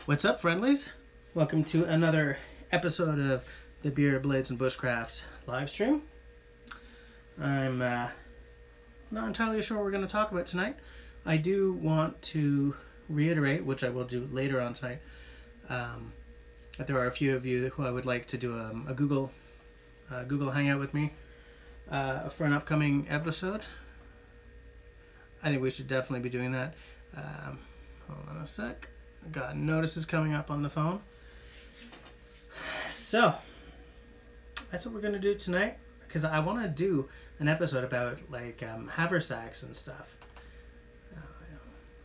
What's up, friendlies? Welcome to another episode of the Beer, Blades, and Bushcraft live stream. I'm not entirely sure what we're going to talk about tonight. I do want to reiterate, which I will do later on tonight, that there are a few of you who I would like to do a Google Hangout with me for an upcoming episode. I think we should definitely be doing that. Hold on a sec. Got notices coming up on the phone. So, that's what we're going to do tonight, because I want to do an episode about like haversacks and stuff.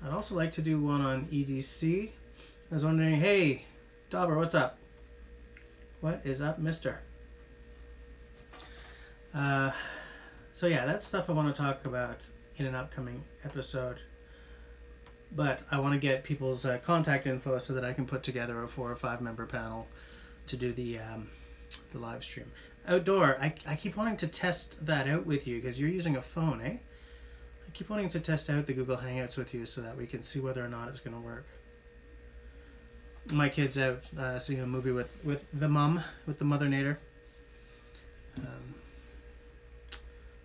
I'd also like to do one on EDC. I was wondering, hey, Dauber, what's up? What is up, mister? So yeah, that's stuff I want to talk about in an upcoming episode. But I want to get people's contact info so that I can put together a 4 or 5 member panel to do the live stream. Outdoor, I keep wanting to test that out with you because you're using a phone, eh? I keep wanting to test out the Google Hangouts with you so that we can see whether or not it's going to work. My kid's out seeing a movie with the mum, with the mother nader.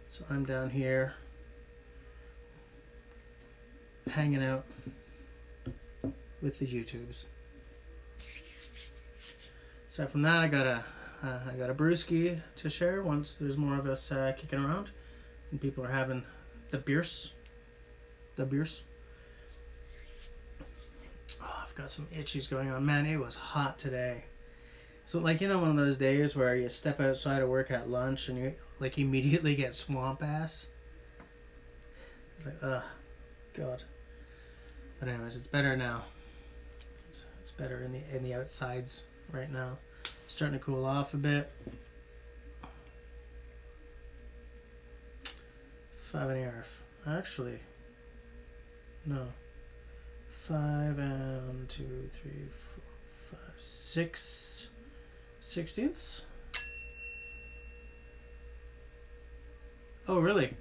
So I'm down here hanging out with the YouTubes. Aside from that, I got a brewski to share once there's more of us kicking around and people are having the beers. Oh, I've got some itchies going on. Man, it was hot today. So like, you know, one of those days where you step outside of work at lunch and you like immediately get swamp ass. It's like, ugh, God. But anyways, it's better now. It's better in the outsides right now. Starting to cool off a bit. 5 and a half. Actually, no. 5 and 2, 3, 4, 5, 6 16ths. Oh, really?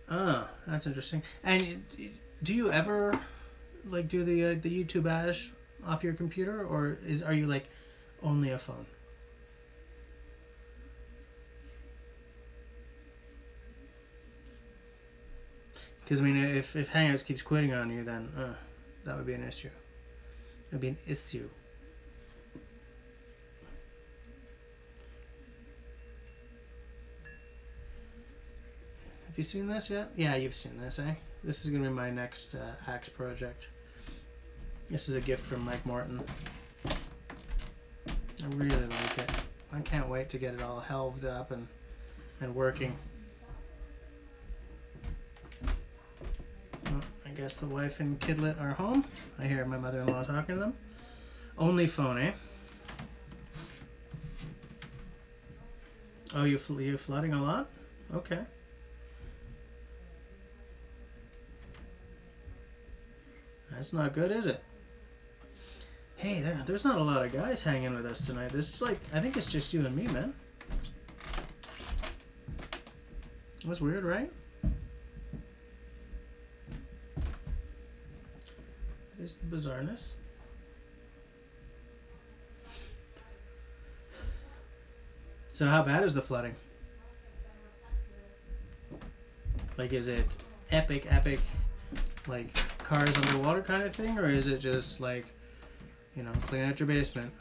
Ah, that's interesting. And do you ever like do the YouTube ads off your computer, or are you like only a phone? Because I mean, if Hangouts keeps quitting on you, then that would be an issue. That would be an issue. Have you seen this yet? Yeah, you've seen this, eh? This is going to be my next axe project. This is a gift from Mike Morton. I really like it. I can't wait to get it all helved up and working. Well, I guess the wife and kidlet are home. I hear my mother-in-law talking to them. Only phone, eh? Oh, you flooding a lot? Okay. That's not good, is it? Hey, there's not a lot of guys hanging with us tonight. This is like, I think it's just you and me, man. That's weird, right? That is the bizarreness. So how bad is the flooding? Like, is it epic, like cars underwater kind of thing, or is it just like, you know, clean out your basement?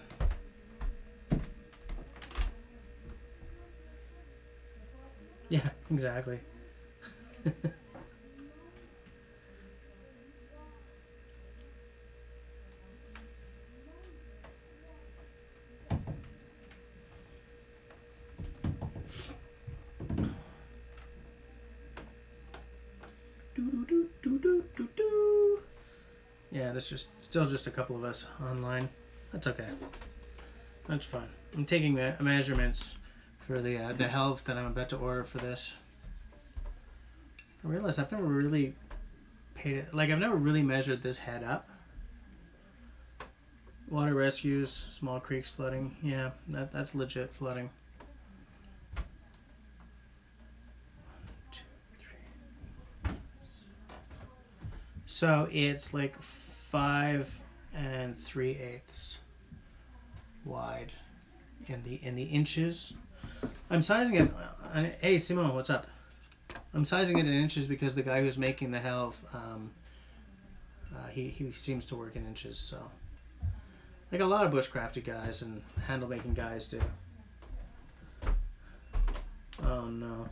Yeah, exactly. Yeah, there's still just a couple of us online. That's okay. That's fine. I'm taking the measurements for the helve that I'm about to order for this. I realized I've never really paid it. Like, I've never really measured this head up. Water rescues, small creeks flooding. Yeah, that's legit flooding. So it's like 5 3/8 wide in the inches. I'm sizing it. Hey Simon, what's up? I'm sizing it in inches because the guy who's making the helve, he seems to work in inches. So like a lot of bushcrafty guys and handle making guys do. Oh no.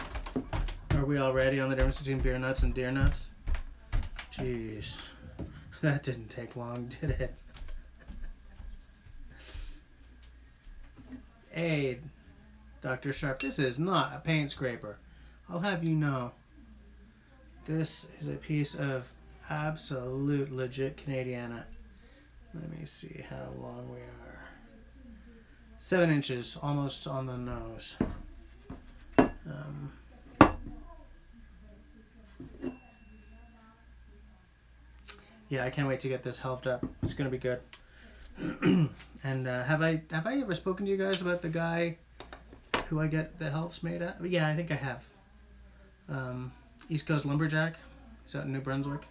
Are we already on the difference between beer nuts and deer nuts? Jeez. That didn't take long, did it? Hey, Dr. Sharp, this is not a paint scraper. I'll have you know. This is a piece of absolute legit Canadiana. Let me see how long we are. 7 inches, almost on the nose. Yeah, I can't wait to get this helved up. It's gonna be good. And have I ever spoken to you guys about the guy who I get the helves made at? Yeah, I think I have. East Coast Lumberjack. He's out in New Brunswick.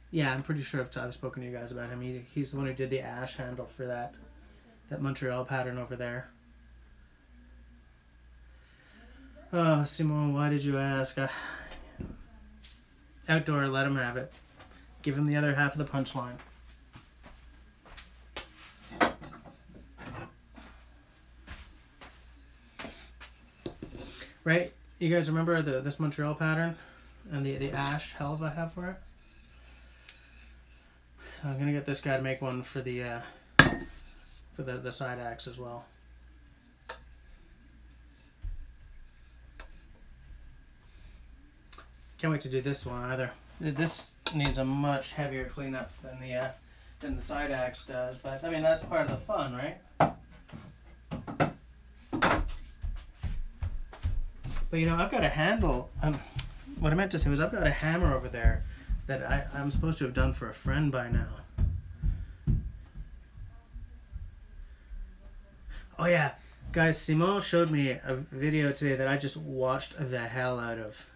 Yeah, I'm pretty sure I've spoken to you guys about him. He's the one who did the ash handle for that Montreal pattern over there. Oh, Simone, why did you ask? Outdoor, let him have it. Give him the other half of the punchline. Right? You guys remember this Montreal pattern and the ash helve I have for it? So I'm gonna get this guy to make one for the side axe as well. Can't wait to do this one either. This needs a much heavier cleanup than the side axe does, but I mean that's part of the fun, right? But you know, I've got a handle. What I meant to say was I've got a hammer over there that I'm supposed to have done for a friend by now. Oh yeah, guys, Simon showed me a video today that I just watched the hell out of.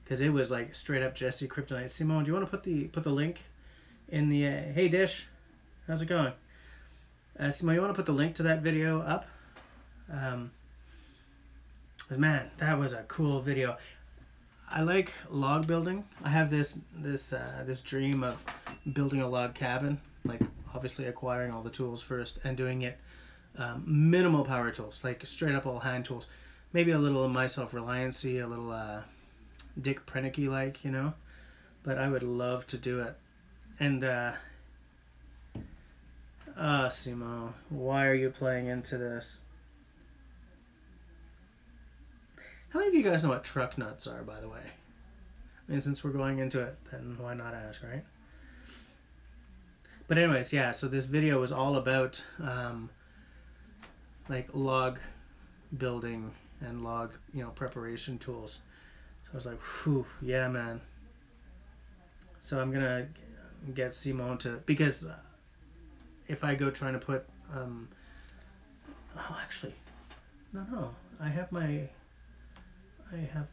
Because it was like straight up Jesse Kryptonite. Simone, do you want to put the link in the hey Dish, how's it going? Simone, you want to put the link to that video up? Because man, that was a cool video. I like log building. I have this dream of building a log cabin, like obviously acquiring all the tools first and doing it minimal power tools, like straight up all hand tools. Maybe a little My Self-Reliancy, a little Dick Prenicky like, you know, but I would love to do it. And Simo, why are you playing into this? How many of you guys know what truck nuts are, by the way? I mean, since we're going into it, then why not ask, right? But anyways, yeah, so this video was all about like log building and log, you know, preparation tools. I was like, whew, yeah, man. So I'm gonna get Simone to, because if I go trying to put, oh, actually, no, I have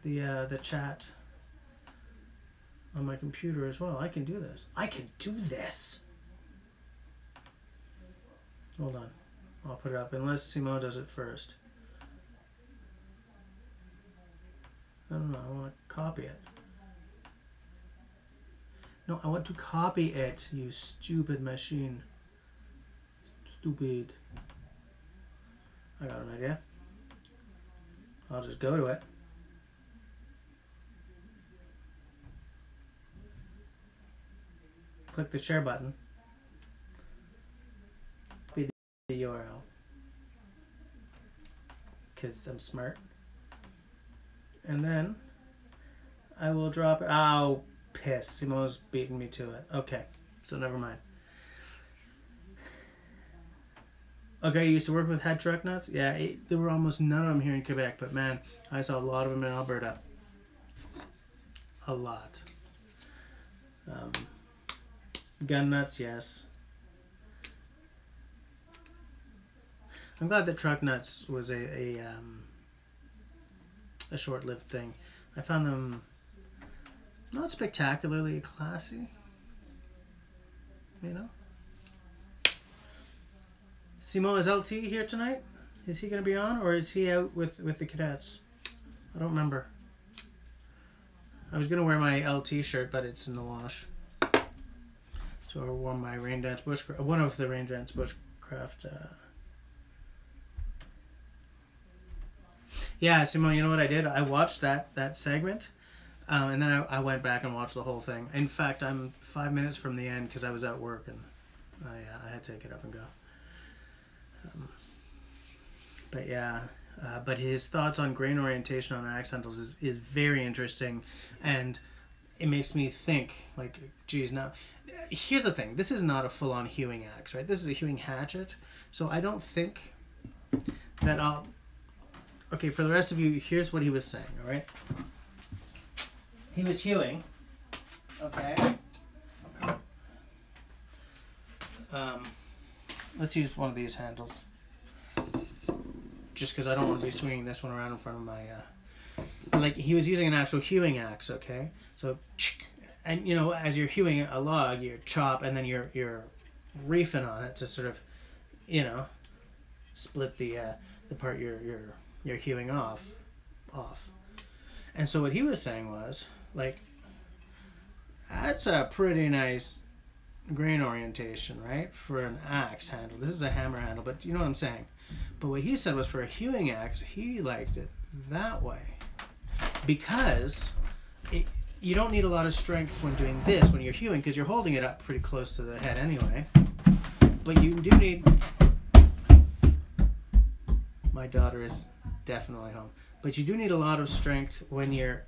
the chat on my computer as well. I can do this. I can do this. Hold on, I'll put it up unless Simone does it first. I don't know, I want to copy it. No, I want to copy it, you stupid machine. Stupid. I got an idea. I'll just go to it. Click the share button. Be the URL. Because I'm smart. And then I will drop it. Oh, piss. Simo's beating me to it. Okay, so never mind. Okay, you used to work with head truck nuts? Yeah, there were almost none of them here in Quebec, but man, I saw a lot of them in Alberta. A lot. Gun nuts, yes. I'm glad that truck nuts was a short-lived thing. I found them Not spectacularly classy, you know. Simo, is LT here tonight? Is he going to be on, or is he out with the cadets? I don't remember. I was going to wear my LT shirt, but it's in the wash. So I wore my Raindance Bushcraft, one of the Raindance Bushcraft. Yeah, Simo, you know what I did? I watched that segment, and then I went back and watched the whole thing. In fact, I'm 5 minutes from the end because I was at work and I had to get up and go. But yeah, but his thoughts on grain orientation on axe handles is very interesting, and it makes me think, like, geez, now, here's the thing. This is not a full-on hewing axe, right? This is a hewing hatchet, so I don't think that I'll... Okay, for the rest of you, here's what he was saying, all right? He was hewing, okay? Let's use one of these handles. Just because I don't want to be swinging this one around in front of my... like, he was using an actual hewing axe, okay? So, and, you know, as you're hewing a log, you chop, and then you're reefing on it to sort of, you know, split the part you're hewing off. And so what he was saying was, like, that's a pretty nice grain orientation, right, for an axe handle. This is a hammer handle, but you know what I'm saying. But what he said was for a hewing axe, he liked it that way because you don't need a lot of strength when doing this when you're hewing, because you're holding it up pretty close to the head anyway. But you do need... My daughter is definitely home. But you do need a lot of strength when you're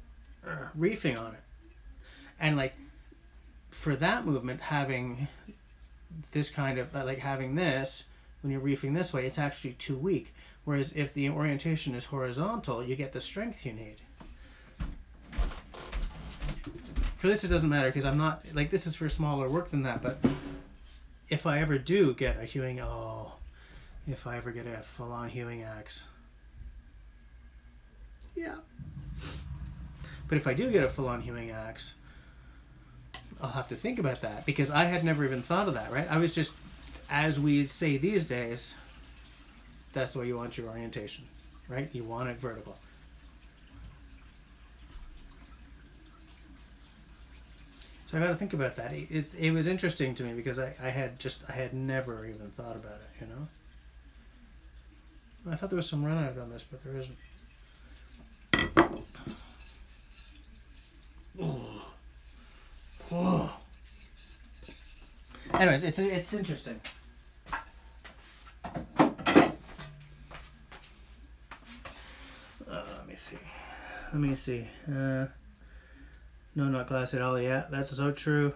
reefing on it. And like, for that movement, having this kind of, like having this, when you're reefing this way, it's actually too weak. Whereas if the orientation is horizontal, you get the strength you need. For this, it doesn't matter because I'm not, like, this is for smaller work than that, but if I ever do get a hewing, if I ever get a full-on hewing axe. Yeah. But if I do get a full-on hewing axe, I'll have to think about that because I had never even thought of that, right? I was just, as we say these days, that's the way you want your orientation, right? You want it vertical. So I got to think about that. It was interesting to me because I had never even thought about it, you know? I thought there was some run out on this, but there isn't. Oh. Anyways, it's interesting. Let me see. No, not glass at all. Yeah, that's so true.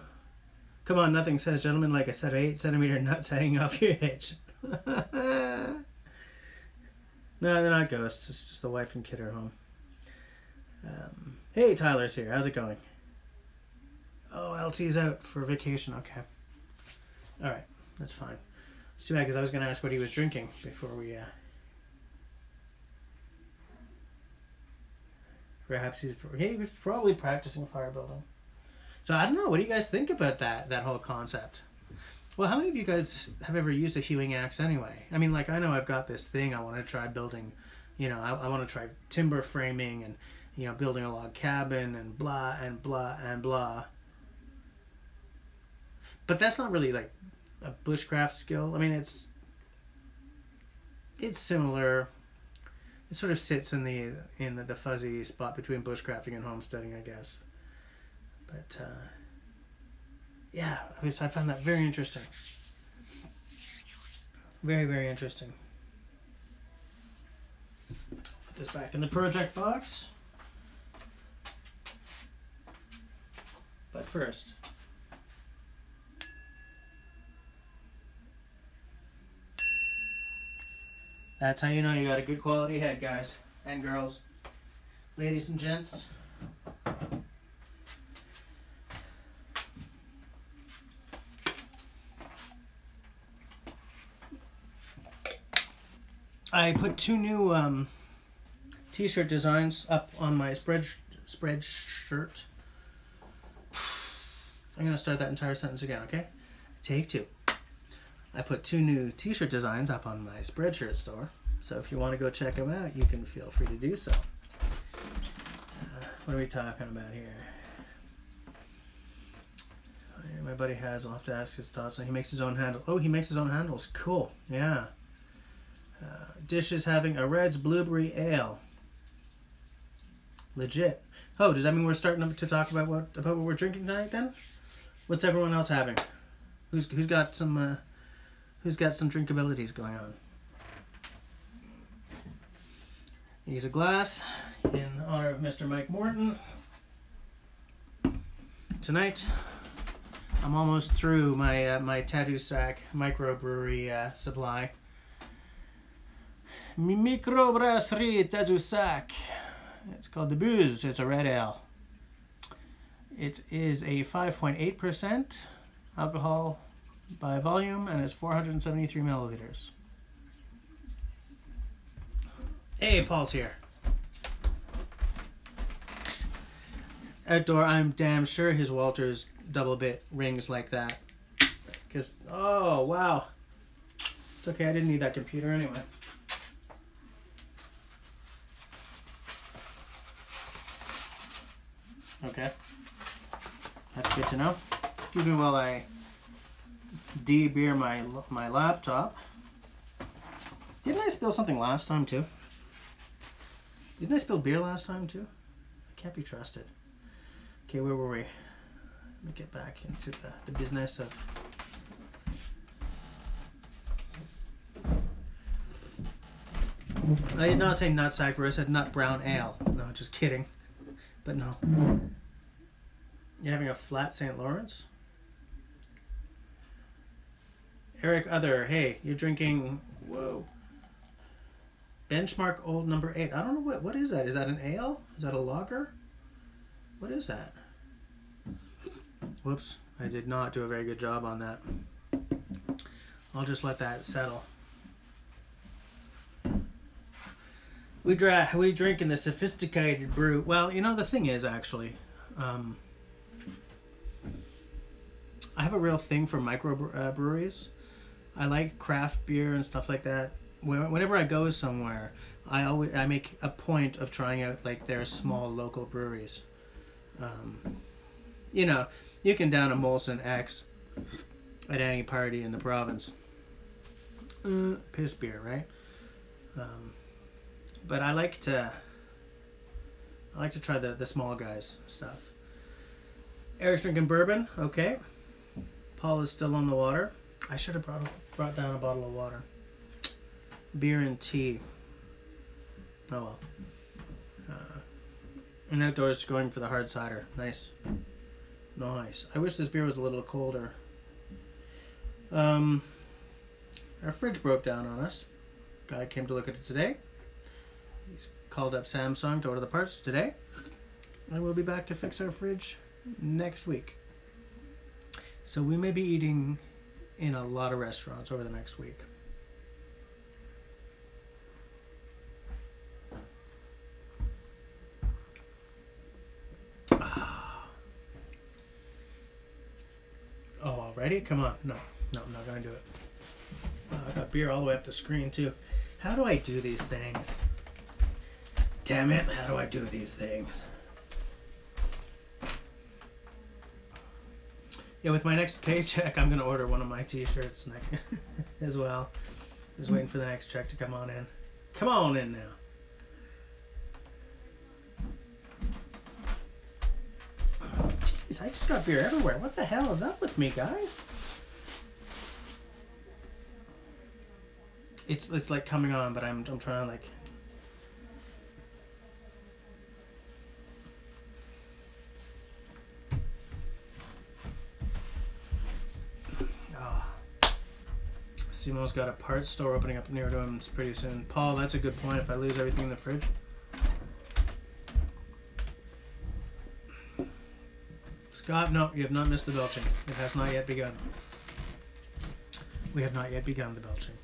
Come on, nothing says gentlemen like a set of 8-centimeter nuts hanging off your hitch. No, they're not ghosts. It's just the wife and kid are home. Hey, Tyler's here. How's it going? Oh, LT's out for vacation. Okay. All right. That's fine. It's too bad because I was going to ask what he was drinking before we... Perhaps he was probably practicing fire building. So I don't know. What do you guys think about that whole concept? Well, how many of you guys have ever used a hewing axe anyway? I mean, like, I know I've got this thing I want to try building. You know, I want to try timber framing and, you know, building a log cabin and blah and blah and blah. But that's not really like a bushcraft skill. I mean, it's similar. It sort of sits in the fuzzy spot between bushcrafting and homesteading, I guess. But yeah, I found that very interesting. Very, very interesting. Put this back in the project box. But first, that's how you know you got a good quality head, guys and girls, ladies and gents. I put 2 new t-shirt designs up on my Spreadshirt. I'm going to start that entire sentence again, okay? Take 2. I put 2 new t-shirt designs up on my Spreadshirt store. So if you want to go check them out, you can feel free to do so. What are we talking about here? My buddy has, I'll have to ask his thoughts. He makes his own handle. Oh, he makes his own handles. Cool. Yeah. Dish is having a Red's Blueberry Ale. Legit. Oh, does that mean we're starting to talk about what we're drinking tonight then? What's everyone else having? Who's got some drinkabilities going on? Use a glass in honor of Mr. Mike Morton. Tonight, I'm almost through my my Tadoussac microbrewery supply. Microbrasserie Tadoussac. It's called the Booze. It's a red ale. It is a 5.8% alcohol by volume, and it's 473 milliliters. Hey, Paul's here. Outdoor, I'm damn sure his Walters double bit rings like that. Because, oh, wow. It's okay, I didn't need that computer anyway. Okay. That's good to know. Excuse me while I de-beer my laptop. Didn't I spill something last time too? Didn't I spill beer last time too? I can't be trusted. Okay, where were we? Let me get back into the business of... I did not say nutsack brew, I said nut brown ale. No, just kidding. But no. You're having a flat St. Lawrence? Eric Other, hey, you're drinking, whoa. Benchmark Old Number 8. I don't know, what is that? Is that an ale? Is that a lager? What is that? Whoops, I did not do a very good job on that. I'll just let that settle. We drink in the sophisticated brew. Well, you know, the thing is, actually, I have a real thing for breweries. I like craft beer and stuff like that. Whenever I go somewhere, I make a point of trying out like their small local breweries. You know, you can down a Molson X at any party in the province. Piss beer, right? But I like to try the small guys stuff. Eric's drinking bourbon, okay. Paul is still on the water. I should have brought down a bottle of water. Beer and tea. Oh well. And outdoors going for the hard cider. Nice. Nice. I wish this beer was a little colder. Our fridge broke down on us. Guy came to look at it today. He's called up Samsung to order the parts today. And we'll be back to fix our fridge next week. So we may be eating in a lot of restaurants over the next week. Oh, already? Come on. No, I'm not going to do it. I got beer all the way up the screen, too. How do I do these things? Damn it, how do I do these things? Yeah, with my next paycheck, I'm going to order one of my t-shirts as well. Just waiting for the next check to come on in. Come on in now. Jeez, I just got beer everywhere. What the hell is up with me, guys? It's like coming on, but I'm trying to like... Simo's got a parts store opening up near to him pretty soon. Paul, that's a good point. If I lose everything in the fridge. Scott, no, you have not missed the belching. It has not yet begun. We have not yet begun the belching.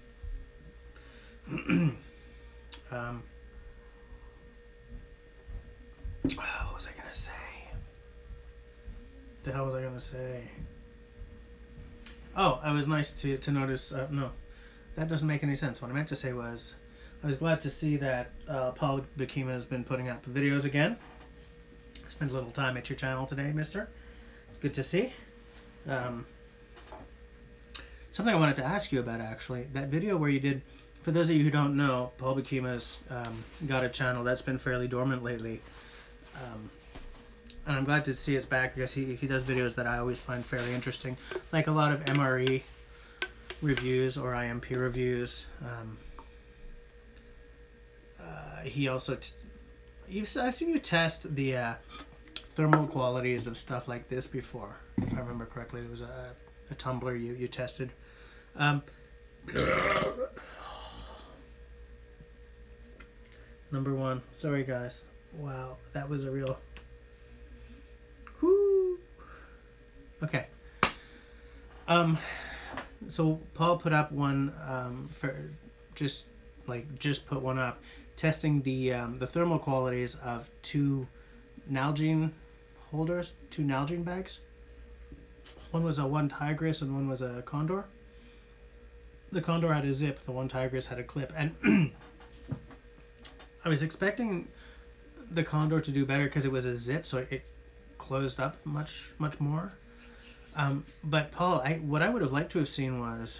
What was I gonna say? The hell was I gonna say? Oh, I was nice to notice. No, that doesn't make any sense. What I meant to say was, I was glad to see that Paul Bakima has been putting up videos again. Spent a little time at your channel today, mister. It's good to see. Something I wanted to ask you about, actually. That video where you did, for those of you who don't know, Paul Bakima's got a channel that's been fairly dormant lately. And I'm glad to see it's back because he does videos that I always find fairly interesting. Like a lot of MRE reviews or IMP reviews. He also... I've seen you test the thermal qualities of stuff like this before. If I remember correctly, there was a tumbler you tested. Number one. Sorry, guys. Wow, that was a real... Whoo! Okay. So Paul put up one for just put one up, testing the thermal qualities of two Nalgene holders, two Nalgene bags. One was a one Tigris and one was a Condor. The Condor had a zip, the one Tigris had a clip, and I was expecting the Condor to do better because it was a zip, so it closed up much more. But Paul, what I would have liked to have seen was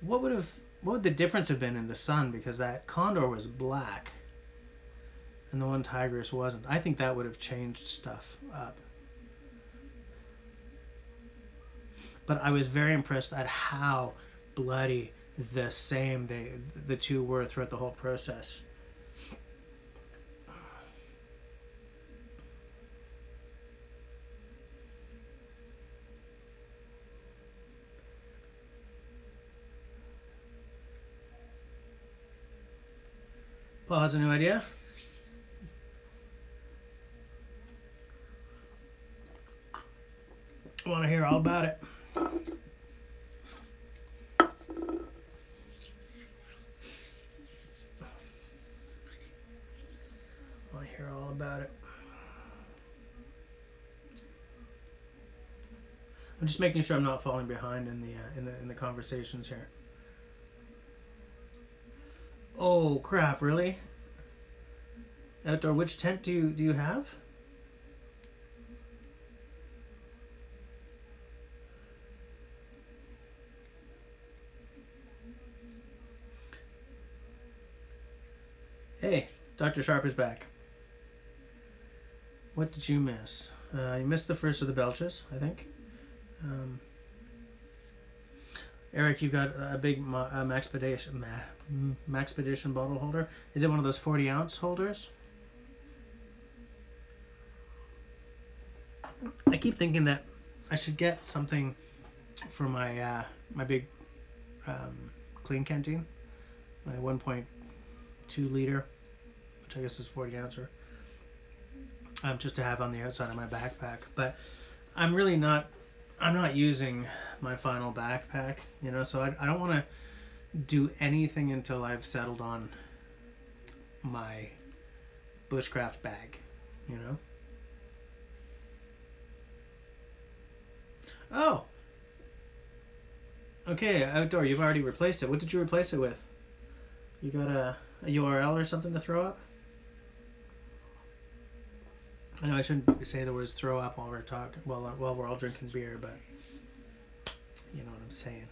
what would the difference have been in the sun, because that Condor was black and the one Tigris wasn't. I think that would have changed stuff up. But I was very impressed at how bloody the same the two were throughout the whole process. Paul has a new idea. I want to hear all about it. I want to hear all about it. I'm just making sure I'm not falling behind in the conversations here. Oh crap! Really? Outdoor. Which tent do you have? Hey, Dr. Sharp is back. What did you miss? You missed the first of the belches, I think. Eric, you've got a big Maxpedition bottle holder. Is it one of those 40-ounce holders? I keep thinking that I should get something for my my big clean canteen, my 1.2 liter, which I guess is 40 ouncer, just to have on the outside of my backpack. But I'm not using my final backpack, you know, so I don't want to do anything until I've settled on my bushcraft bag, you know. Oh, okay, outdoor, you've already replaced it. What did you replace it with? You got a URL or something to throw up? I know I shouldn't say the words throw up while we're talking, while we're all drinking beer, but you know what I'm saying.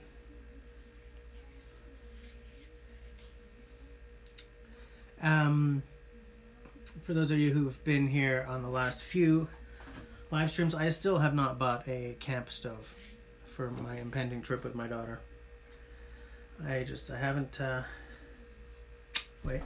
For those of you who've been here on the last few live streams, I still have not bought a camp stove for my impending trip with my daughter. I haven't, wait.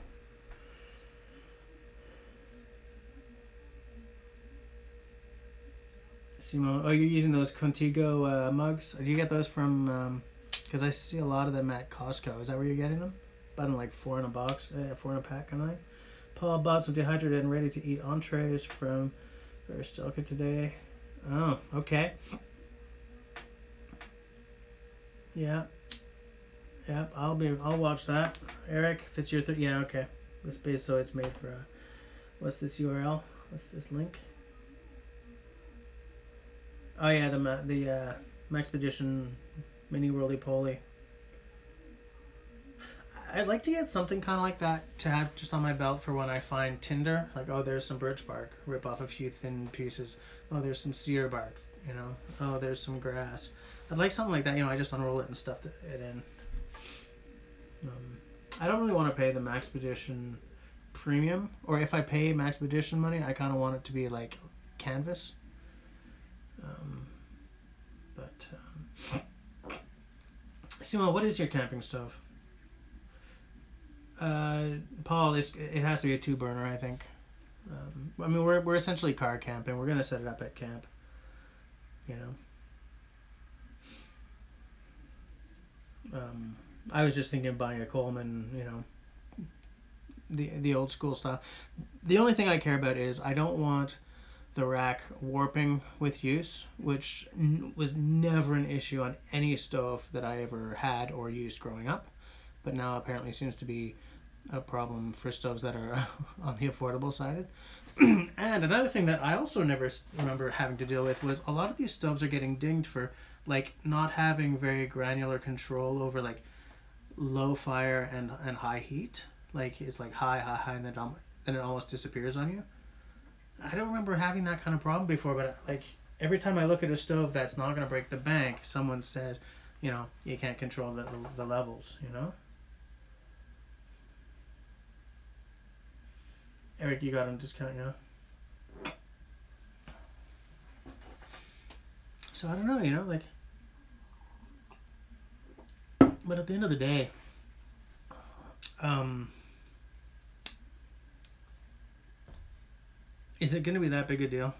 Simo, oh, you're using those Contigo mugs? Do you get those from, because I see a lot of them at Costco. Is that where you're getting them? Buy them like 4 in a box, 4 in a pack kind of thing. Paul bought some dehydrated and ready to eat entrees from Veristelka today. Oh, okay. Yeah. Yep, I'll watch that. Eric, if it's your yeah, okay. This base, so it's made for what's this URL? What's this link? Oh yeah, the Maxpedition mini roly-poly. I'd like to get something kind of like that to have just on my belt for when I find tinder. Like, oh, there's some birch bark. Rip off a few thin pieces. Oh, there's some cedar bark. You know. Oh, there's some grass. I'd like something like that. You know, I just unroll it and stuff it in. I don't really want to pay the Maxpedition premium. Or if I pay Maxpedition money, I kind of want it to be like canvas. Simon, what is your camping stove? Paul, it has to be a 2-burner, I think. I mean, we're essentially car camping. We're gonna set it up at camp. You know. I was just thinking of buying a Coleman. You know, the old school style. The only thing I care about is I don't want the rack warping with use, which was never an issue on any stove that I ever had or used growing up, but now apparently seems to be a problem for stoves that are on the affordable side. And another thing that I also never remember having to deal with was a lot of these stoves are getting dinged for like not having very granular control over like low fire and high heat. Like it's like high and then it almost disappears on you. I don't remember having that kind of problem before, but like every time I look at a stove that's not going to break the bank, someone says, you know, you can't control the levels, you know? Eric, you got on discount, you know? So I don't know, you know, like, but at the end of the day, is it going to be that big a deal?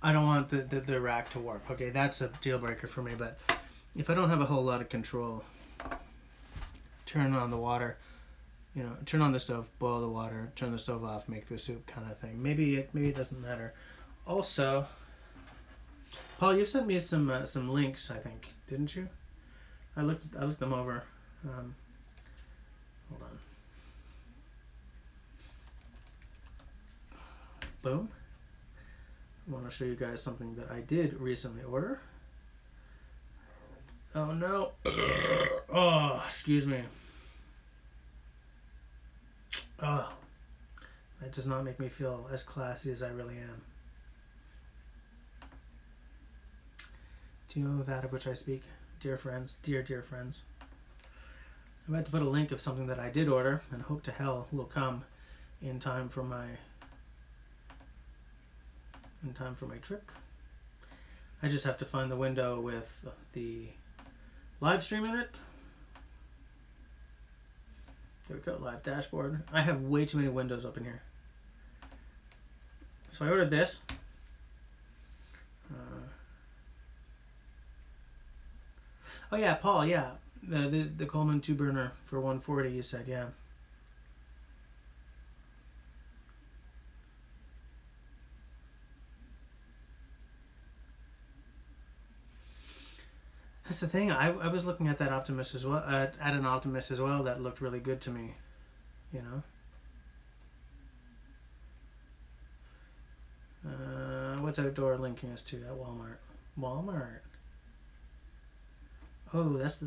I don't want the rack to warp. Okay, that's a deal breaker for me, but if I don't have a whole lot of control, turn on the water, you know, turn on the stove, boil the water, turn the stove off, make the soup kind of thing. Maybe it doesn't matter. Also, Paul, you sent me some links, I think, didn't you? I looked them over. Hold on. Boom. I want to show you guys something that I did recently order. Oh no. Oh, excuse me. Oh, that does not make me feel as classy as I really am. Do you know that of which I speak, dear friends? Dear friends. I'm about to put a link of something that I did order and hope to hell will come in time for my trip. I just have to find the window with the live stream in it. There we go, live dashboard. I have way too many windows open here. So I ordered this. Oh yeah, Paul, yeah. The Coleman 2-burner for $140, you said, yeah. That's the thing. I was looking at that Optimus as well, at an Optimus as well that looked really good to me, you know. What's outdoor linking us to at Walmart? Walmart. Oh, that's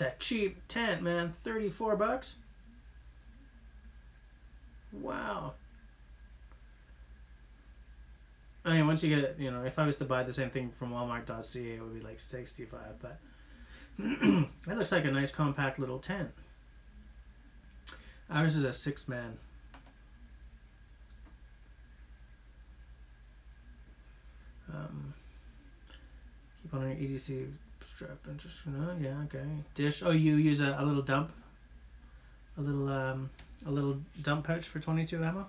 a cheap tent, man. $34. Wow. I mean, once you get, you know, if I was to buy the same thing from Walmart.ca, it would be like $65. But that looks like a nice compact little tent. Ours is a 6-man. Keep on your EDC strap and just, you know, yeah, okay. Dish. Oh, you use a little dump, a little dump pouch for 22 ammo.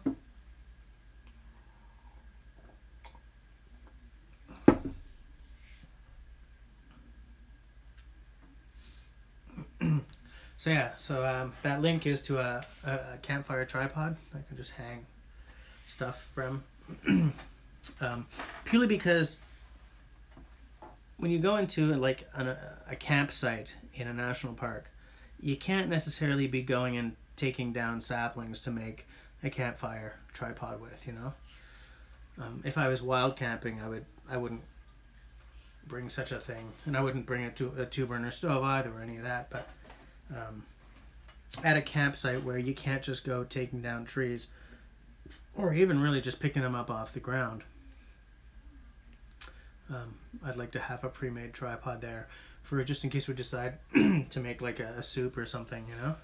So yeah, that link is to a campfire tripod. I can just hang stuff from. Purely because when you go into like a campsite in a national park, you can't necessarily be going and taking down saplings to make a campfire tripod with, you know. If I was wild camping, I wouldn't bring such a thing, and I wouldn't bring a two-burner stove either or any of that. But at a campsite where you can't just go taking down trees, or even really just picking them up off the ground, I'd like to have a pre-made tripod there for just in case we decide to make like a soup or something, you know.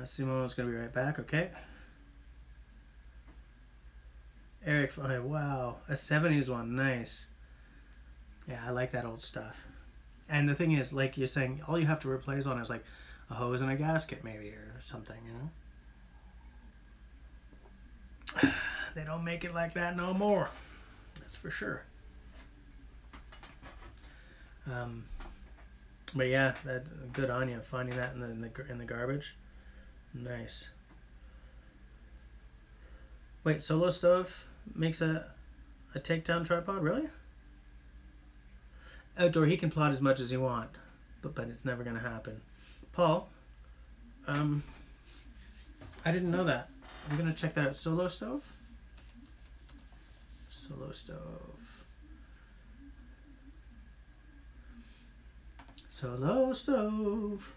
Simone's gonna be right back. Okay. Eric, oh, wow, a 70s one, nice. Yeah, I like that old stuff. And the thing is, like you're saying, all you have to replace on is like a hose and a gasket maybe or something, you know. They don't make it like that no more. That's for sure. But yeah, that good on you finding that in the garbage. Nice. Wait, Solo Stove makes a takedown tripod, really? Outdoor, he can plot as much as he want, but it's never gonna happen. Paul, I didn't know that. I'm gonna check that out. Solo Stove. Solo Stove. Solo Stove.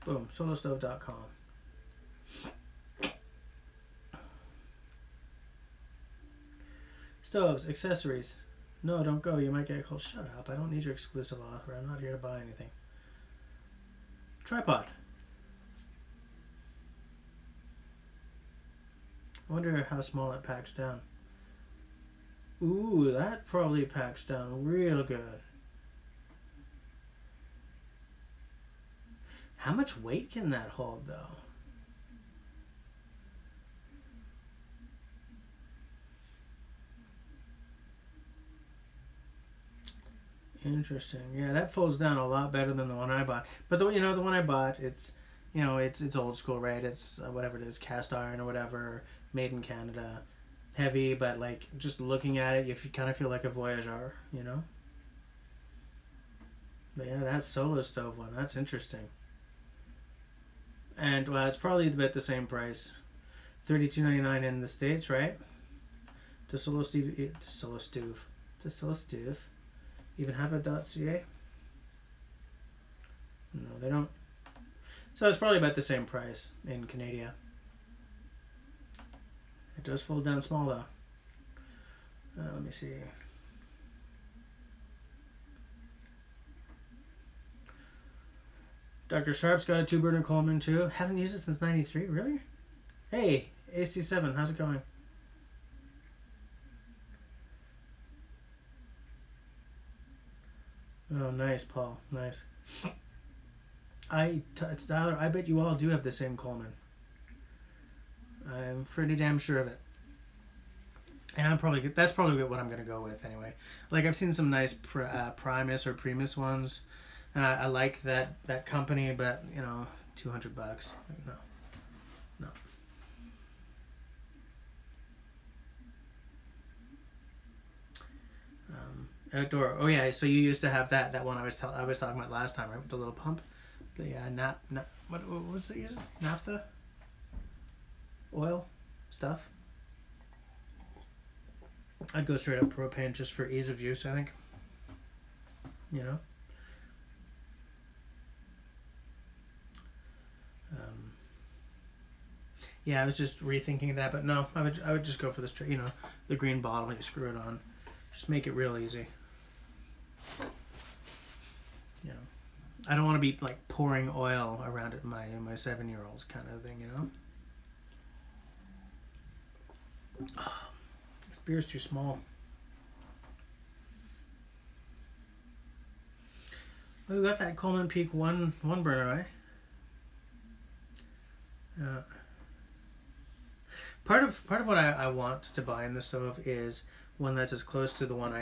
Boom. Solostove.com. Stoves, accessories. No, don't go. You might get called. Shut up. I don't need your exclusive offer. I'm not here to buy anything. Tripod. I wonder how small it packs down. Ooh, that probably packs down real good. How much weight can that hold, though? Interesting. Yeah, that folds down a lot better than the one I bought. But the one I bought, it's old school, right? It's whatever it is, cast iron or whatever, made in Canada, heavy, but like just looking at it, you kind of feel like a Voyageur, you know. But yeah, that Solo Stove one, that's interesting. And well, it's probably about the same price, $32.99 in the States, right? To Solo Stove. Even have a .ca? No, they don't. So it's probably about the same price in Canada. It does fold down small though. Let me see. Dr. Sharp's got a 2-burner Coleman too. Haven't used it since '93. Really? Hey, AC7, how's it going? Oh, nice, Paul. Nice. It's Tyler. I bet you all do have the same Coleman. I'm pretty damn sure of it. And that's probably what I'm gonna go with anyway. Like I've seen some nice Primus or Primus ones, and I like that company, but you know, $200. No. Outdoor. Oh yeah, so you used to have that one I was talking about last time, right? With the little pump. The what was it using? Naphtha? Oil stuff. I'd go straight up propane just for ease of use, I think. You know. Yeah, I was just rethinking that, but no, I would just go for the straight, you know, the green bottle. You screw it on, just make it real easy. You know, I don't want to be like pouring oil around it, my 7-year-old kind of thing, you know. Oh, this beer's too small. Oh, we got that Coleman Peak one burner, right? Part of what I want to buy in the stove is one that's as close to the one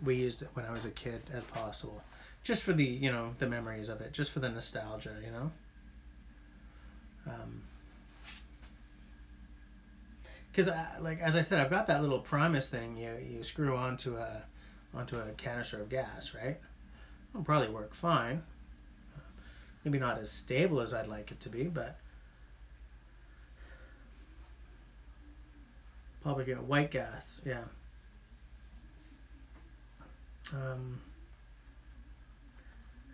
we used when I was a kid as possible, just for the, you know, the memories of it, just for the nostalgia, you know. Because like as I said, I've got that little Primus thing you screw onto a canister of gas, right? It'll probably work fine. Maybe not as stable as I'd like it to be, but Public, yeah, white gas, yeah.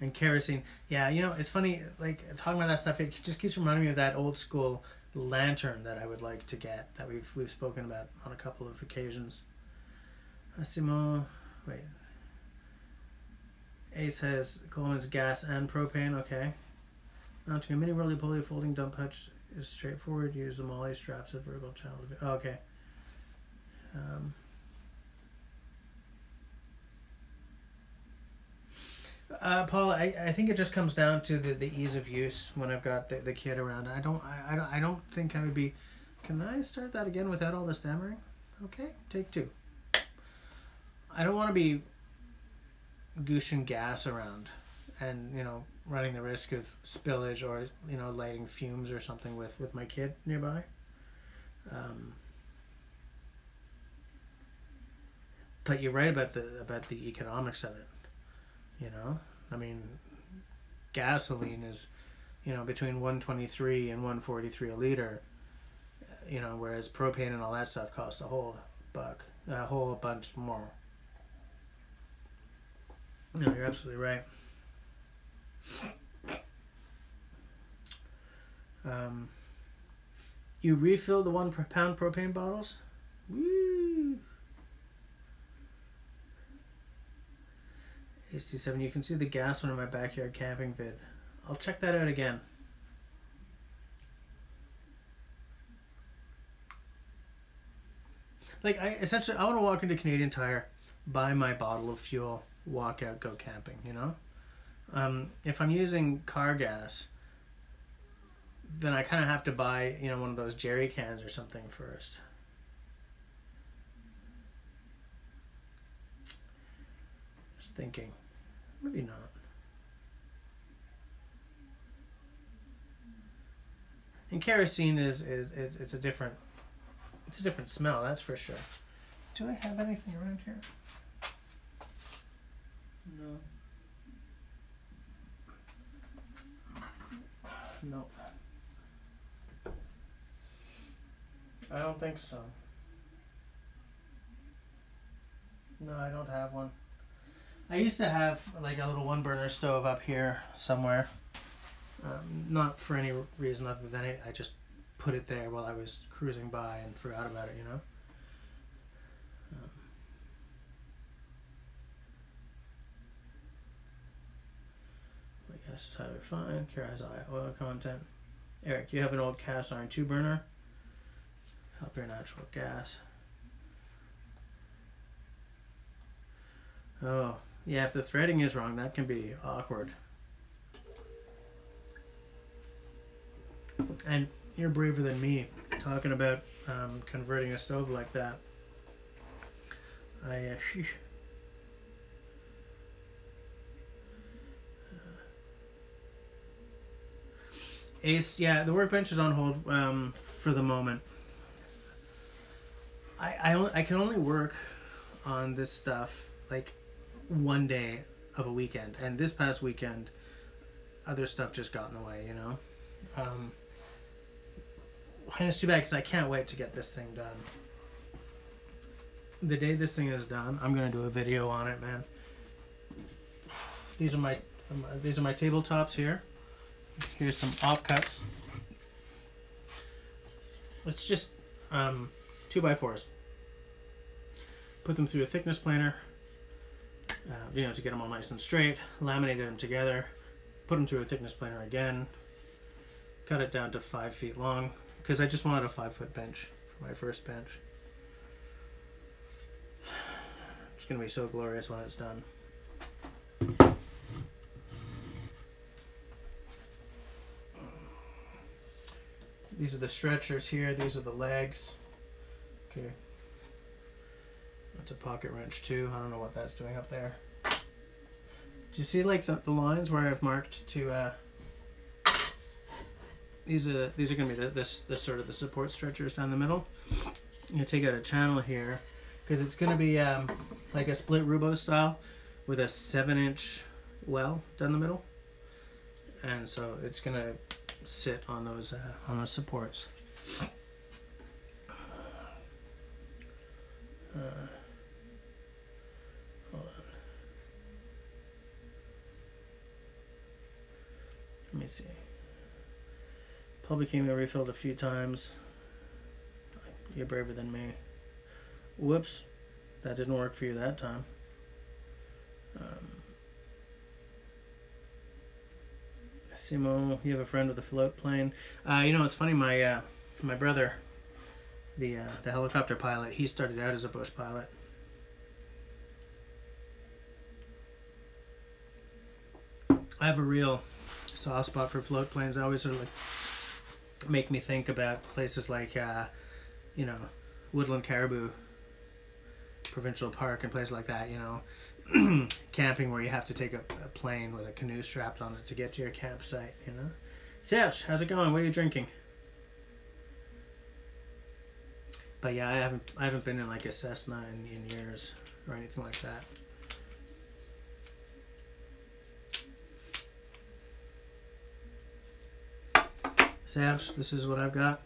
And kerosene, yeah. You know, it's funny, like talking about that stuff. It just keeps reminding me of that old school lantern that I would like to get, that we've spoken about on a couple of occasions. Asimo, wait. Ace has Coleman's gas and propane. Okay. Mounting a mini roly-poly folding dump hutch is straightforward. Use the MOLLE straps at vertical channel. Oh, okay. Paul, I think it just comes down to the ease of use when I've got the kid around. I don't think I would be. Can I start that again without all the stammering? Okay, take two. I don't want to be gooshing gas around and, you know, running the risk of spillage or, you know, lighting fumes or something with my kid nearby. But you're right about the economics of it. You know, I mean, gasoline is, you know, between 123 and 143 a liter. You know, whereas propane and all that stuff costs a whole bunch more. No, you're absolutely right. You refill the 1 pound propane bottles? Woo! HT7, you can see the gas one in my backyard camping vid. I'll check that out again. Like, I want to walk into Canadian Tire, buy my bottle of fuel, walk out, go camping, you know? If I'm using car gas, then I kind of have to buy, you know, one of those jerry cans or something first. Just thinking. Maybe not. And kerosene it's a different smell, that's for sure. Do I have anything around here? No. Nope. I don't think so. No, I don't have one. I used to have like a little 1-burner stove up here somewhere. Not for any reason other than I just put it there while I was cruising by and forgot about it, you know. Gas is highly refined. Kara has high oil content. Eric, you have an old cast iron 2-burner. Help your natural gas. Oh, yeah, if the threading is wrong, that can be awkward. And you're braver than me talking about converting a stove like that. Ace, yeah, the workbench is on hold for the moment. I can only work on this stuff like one day of a weekend, and this past weekend other stuff just got in the way, you know. And it's too bad because I can't wait to get this thing done. The day this thing is done, I'm gonna do a video on it, man. These are my tabletops here. Here's some offcuts. It's just 2x4s. Put them through a thickness planer, you know, to get them all nice and straight. Laminated them together. Put them through a thickness planer again. Cut it down to 5 feet long because I just wanted a 5-foot bench for my first bench. It's gonna be so glorious when it's done. These are the stretchers here. These are the legs. Okay. That's a pocket wrench too. I don't know what that's doing up there. Do you see like the lines where I've marked to these are going to be this sort of the support stretchers down the middle. I'm going to take out a channel here because it's going to be like a split Rubo style with a 7-inch well down the middle. And so it's going to sit on those supports. Hold on. Let me see. Probably came and refilled a few times. You're braver than me. Whoops. That didn't work for you that time. Simo, you have a friend with a float plane. You know, it's funny. My brother, the helicopter pilot, he started out as a bush pilot. I have a real soft spot for float planes. They always sort of like make me think about places like, you know, Woodland Caribou Provincial Park and places like that, you know. Camping where you have to take a plane with a canoe strapped on it to get to your campsite, you know. Serge, how's it going? What are you drinking? But yeah, I haven't been in like a Cessna in years or anything like that. Serge, this is what I've got.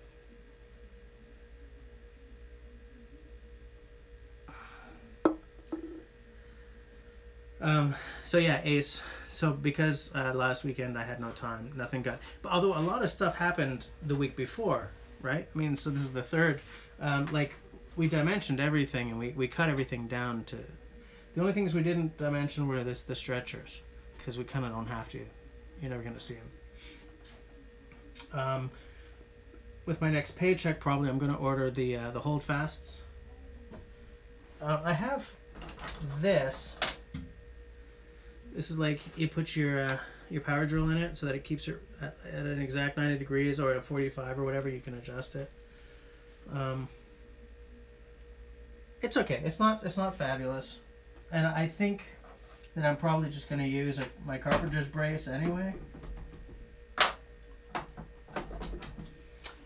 So yeah, Ace. So because last weekend I had no time, nothing got. But although a lot of stuff happened the week before, right? I mean, so this is the third. Like we dimensioned everything, and we cut everything down to. The only things we didn't dimension were the stretchers, because we kind of don't have to. You're never gonna see them. With my next paycheck, probably I'm gonna order the holdfasts. I have this. This is like you put your power drill in it so that it keeps it at an exact 90 degrees or at a 45 or whatever. You can adjust it. It's okay. It's not fabulous, and I think that I'm probably just going to use my carpenter's brace anyway.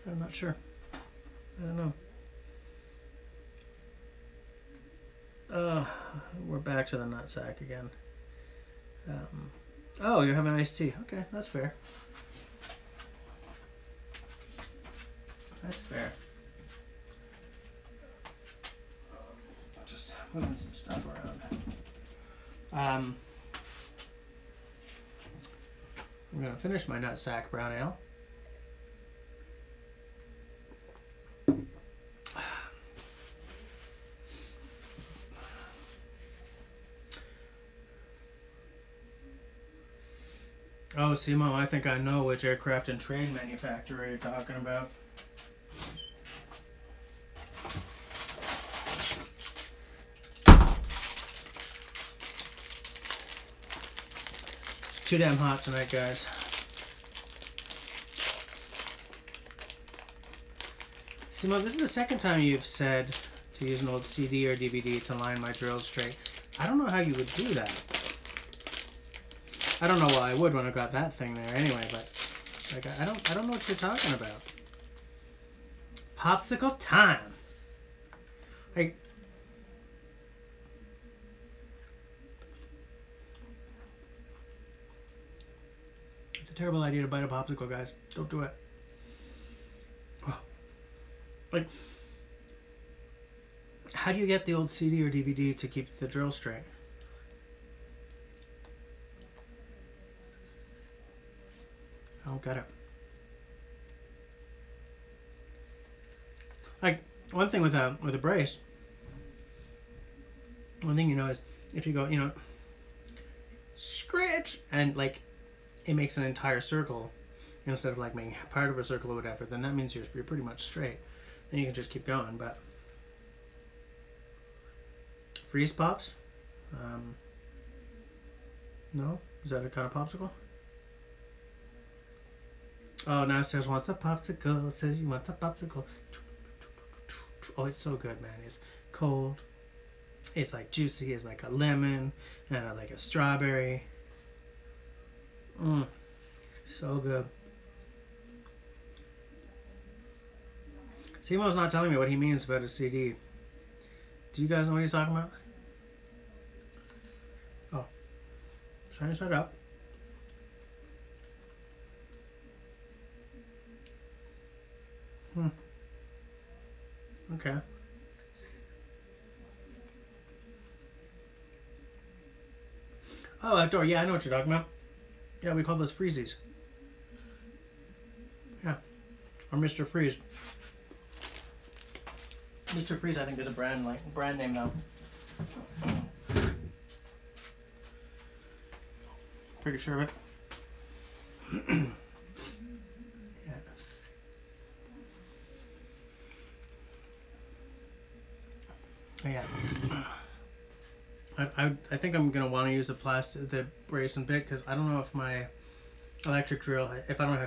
I'm not sure. I don't know. We're back to the nutsack again. Oh, you're having iced tea. Okay, that's fair. That's fair. Just moving some stuff around. I'm gonna finish my nutsack brown ale. Oh, Simo, I think I know which aircraft and train manufacturer you're talking about. It's too damn hot tonight, guys. Simo, this is the second time you've said to use an old CD or DVD to line my drills straight. I don't know how you would do that. I don't know why I would when I got that thing there anyway, but like I don't know what you're talking about. Popsicle time. Like it's a terrible idea to bite a popsicle, guys. Don't do it. Oh. Like how do you get the old CD or DVD to keep the drill straight? I don't get it. Like one thing with a brace, one thing you know is if you go, you know, scratch and like it makes an entire circle instead of like making part of a circle or whatever, then that means you're pretty much straight. Then you can just keep going. But freeze pops, no, is that a kind of popsicle? Oh, now Serge wants a popsicle. Says you want a popsicle. Oh, it's so good, man. It's cold. It's like juicy. It's like a lemon and like a strawberry. So good. Simo's not telling me what he means about a CD. Do you guys know what he's talking about? Oh, trying to shut up. Okay. Oh, outdoor. Yeah, I know what you're talking about. Yeah, we call those freezies. Yeah. Or Mr. Freeze. Mr. Freeze, I think, is a brand name now. Pretty sure of it. Yeah. I think I'm gonna want to use the brace and bit, because I don't know if my electric drill, I don't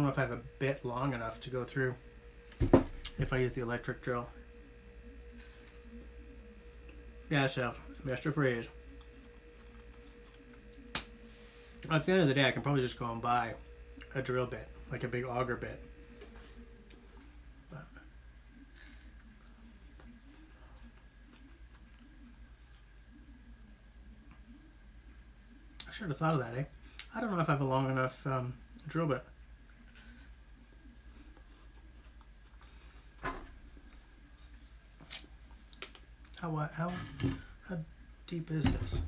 know if I have a bit long enough to go through if I use the electric drill. Yeah, so Mr. Freeze. At the end of the day, I can probably just go and buy a drill bit, like a big auger bit. But I should have thought of that, eh? I don't know if I have a long enough drill bit. How deep is this?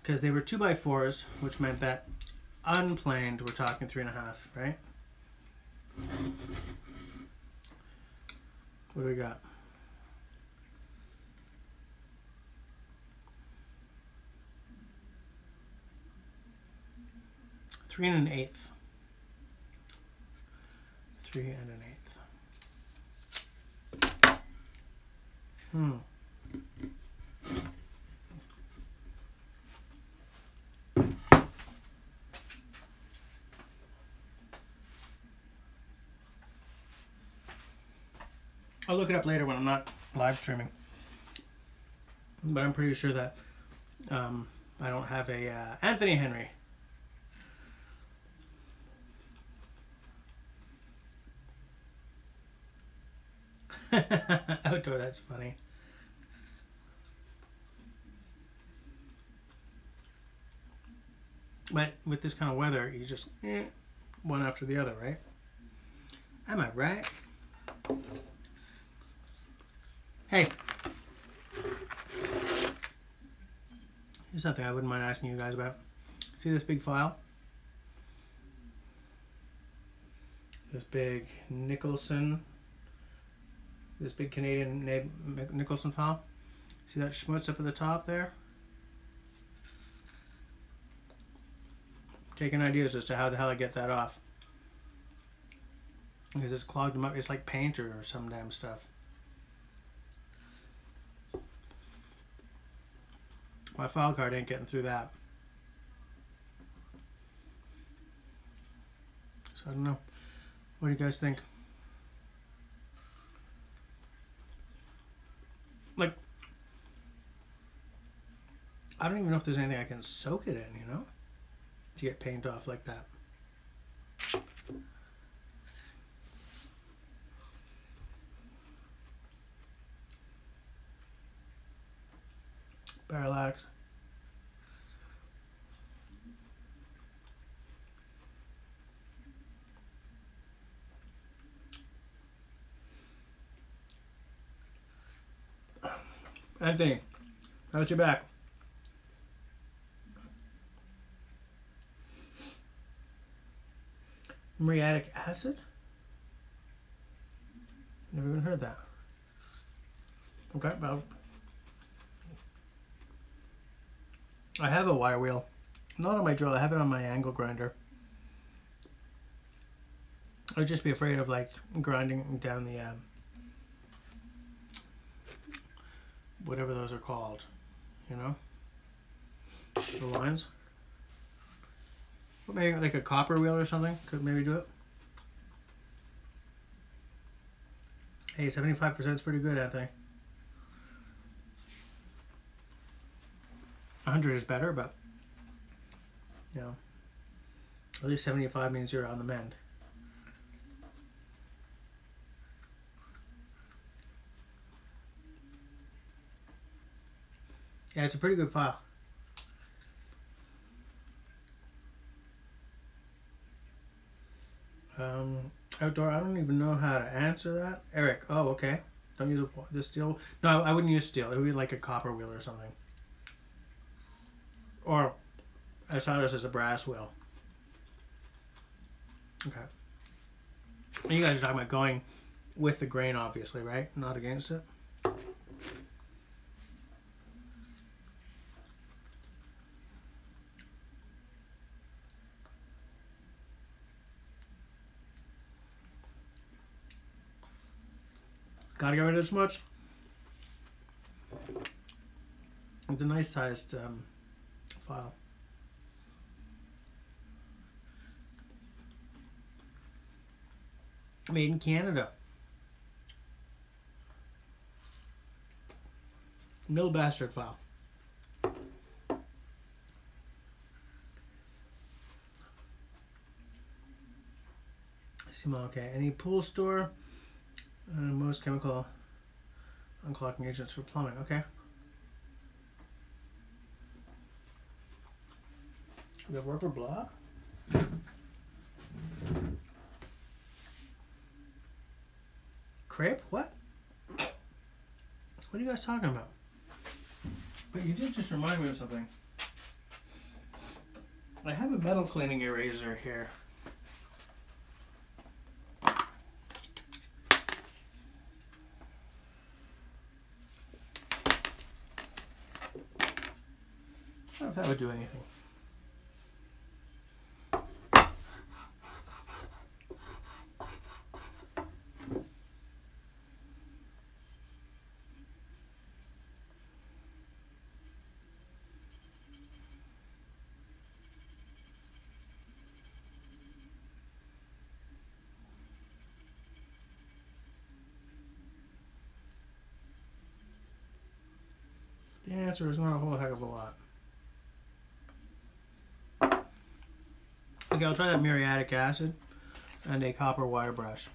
Because they were 2x4s, which meant that unplaned we're talking 3.5, right? What do we got? 3 1/8. 3 1/8. I'll look it up later when I'm not live streaming. But I'm pretty sure that I don't have a Anthony Henry. Outdoor, that's funny. But with this kind of weather, you just one after the other, right? Am I right? Hey, here's something I wouldn't mind asking you guys about. See this big file? This big Nicholson, this big Canadian Nicholson file. See that schmutz up at the top there? Taking ideas as to how the hell I get that off. Because it's clogged them up. It's like paint or some damn stuff. My file card ain't getting through that. So I don't know. What do you guys think? Like, I don't even know if there's anything I can soak it in, you know? To get paint off like that. Parallax. Anthony, how's your back? Muriatic acid? Never even heard that. Okay, well, I have a wire wheel. Not on my drill, I have it on my angle grinder. I'd just be afraid of like grinding down the whatever those are called, you know, the lines. But maybe like a copper wheel or something could maybe do it. Hey, 75% is pretty good, Anthony. 100 is better, but you know, at least 75 means you're on the mend. Yeah, it's a pretty good file. Outdoor, I don't even know how to answer that. Eric, oh, okay. Don't use the steel. No, I wouldn't use steel. It would be like a copper wheel or something. Or I saw this as a brass wheel. Okay. And you guys are talking about going with the grain, obviously, right? Not against it. Gotta get rid of this much. It's a nice sized file. Made in Canada. Mill bastard file. Okay. Any pool store and most chemical unclogging agents for plumbing. Okay. We have rubber block. Crepe? What? What are you guys talking about? But you did just remind me of something. I have a metal cleaning eraser here. I don't know if that would do anything. The answer is not a whole heck of a lot. Okay, I'll try that muriatic acid and a copper wire brush.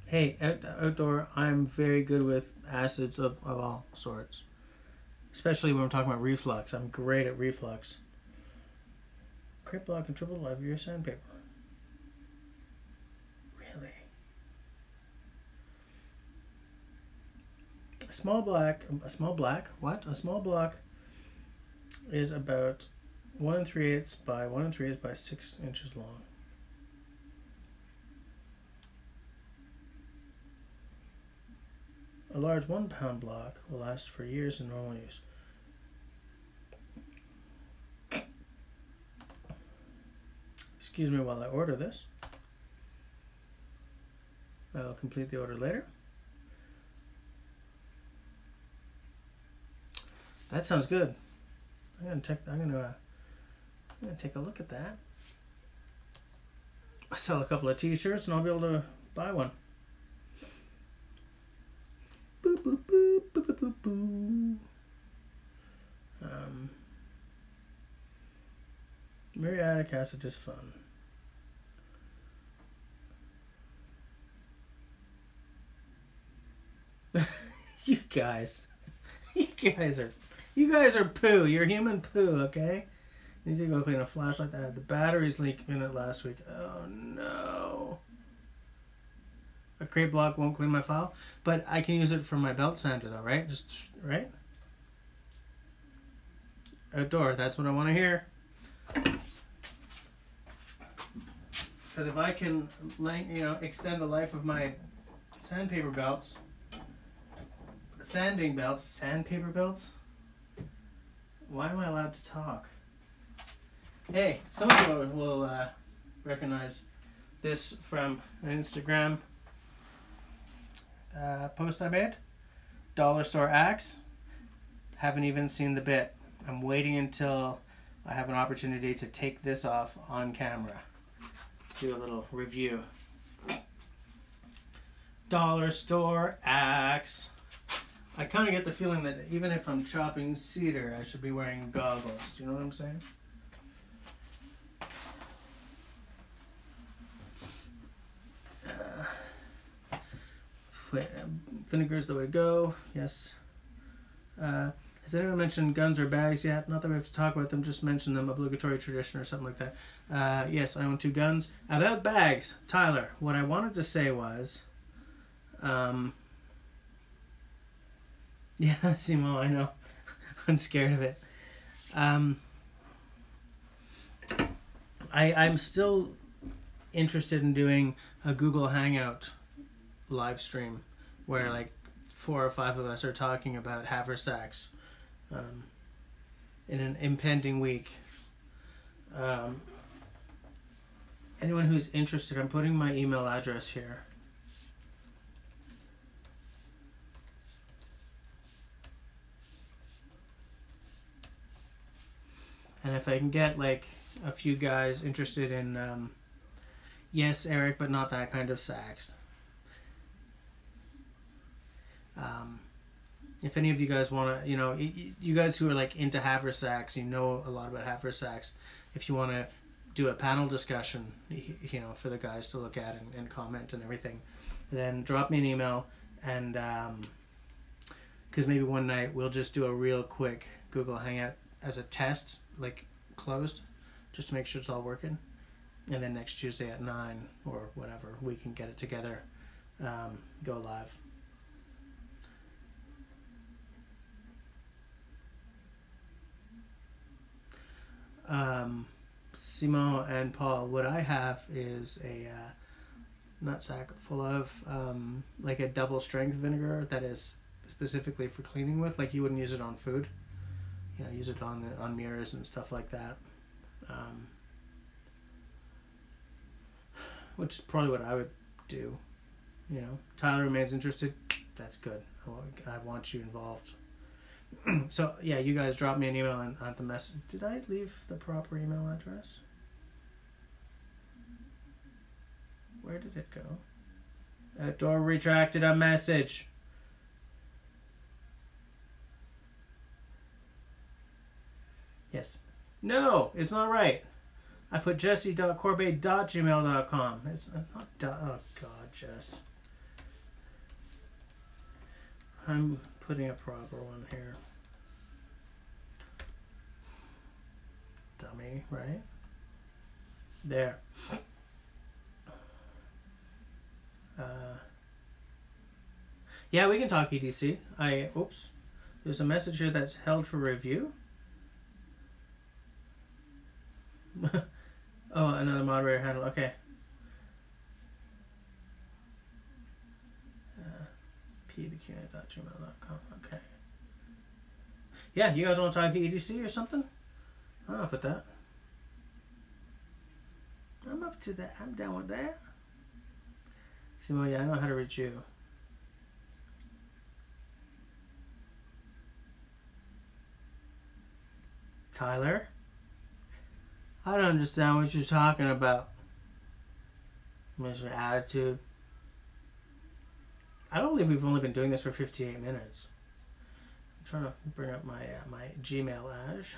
Hey, outdoor, I'm very good with acids of all sorts. Especially when we're talking about reflux. I'm great at reflux. Crepe block and triple live your sandpaper. Really? A small block is about 1 3/8 by 1 3/8 by 6 inches long. A large 1 pound block will last for years in normal use. Excuse me while I order this. I'll complete the order later. That sounds good. I'm gonna take a look at that. I sell a couple of t-shirts and I'll be able to buy one. Boop, boop, boop, boop, boop, boop, boop. Muriatic acid is fun. You guys are poo. You're human poo, okay? Need to go clean a flashlight that had the batteries leak in it last week. Oh no. A crepe block won't clean my file, but I can use it for my belt sander though, right? Just right? Outdoor, that's what I want to hear. Because if I can, extend the life of my sandpaper belts, sandpaper belts. Why am I allowed to talk? Hey, some of you will recognize this from an Instagram post I made. Dollar store axe. Haven't even seen the bit. I'm waiting until I have an opportunity to take this off on camera. Do a little review. Dollar store axe. I kind of get the feeling that even if I'm chopping cedar, I should be wearing goggles. Do you know what I'm saying? Vinegar is the way to go. Yes. Has anyone mentioned guns or bags yet? Not that we have to talk about them, just mention them, obligatory tradition or something like that. Yes, I own 2 guns. About bags, Tyler, what I wanted to say was... yeah, Simo, I know. I'm scared of it. I'm still interested in doing a Google Hangout live stream where like 4 or 5 of us are talking about haversacks in an impending week. Anyone who's interested, I'm putting my email address here. And if I can get like a few guys interested in, yes, Eric, but not that kind of sacks. If any of you guys want to, you guys who are like into haversacks, you know a lot about haversacks. If you want to do a panel discussion, for the guys to look at and comment and everything, then drop me an email, and because maybe one night we'll just do a real quick Google Hangout as a test, like closed, just to make sure it's all working, and then next Tuesday at 9 or whatever we can get it together, go live. Simo and Paul, what I have is a nutsack full of like a double strength vinegar that is specifically for cleaning with. Like you wouldn't use it on food, use it on mirrors and stuff like that, which is probably what I would do. Tyler remains interested. That's good. I want you involved. So yeah, you guys drop me an email and the message. Did I leave the proper email address? Where did it go? Door retracted a message. Yes. No, it's not right. I put jesse.corbeil.gmail.com. It's not oh God, Jess. I'm putting a proper one here. Dummy, right? There. Yeah, we can talk EDC. Oops. There's a message here that's held for review. Oh, another moderator handle. Okay. pbq@gmail.com. Okay. Yeah, you guys want to talk EDC or something? I'll put that. I'm up to that. I'm down with that. Simo, yeah, I know how to reach you. Tyler? I don't understand what you're talking about. Mr. Attitude. I don't believe we've only been doing this for 58 minutes. I'm trying to bring up my my Gmail-age.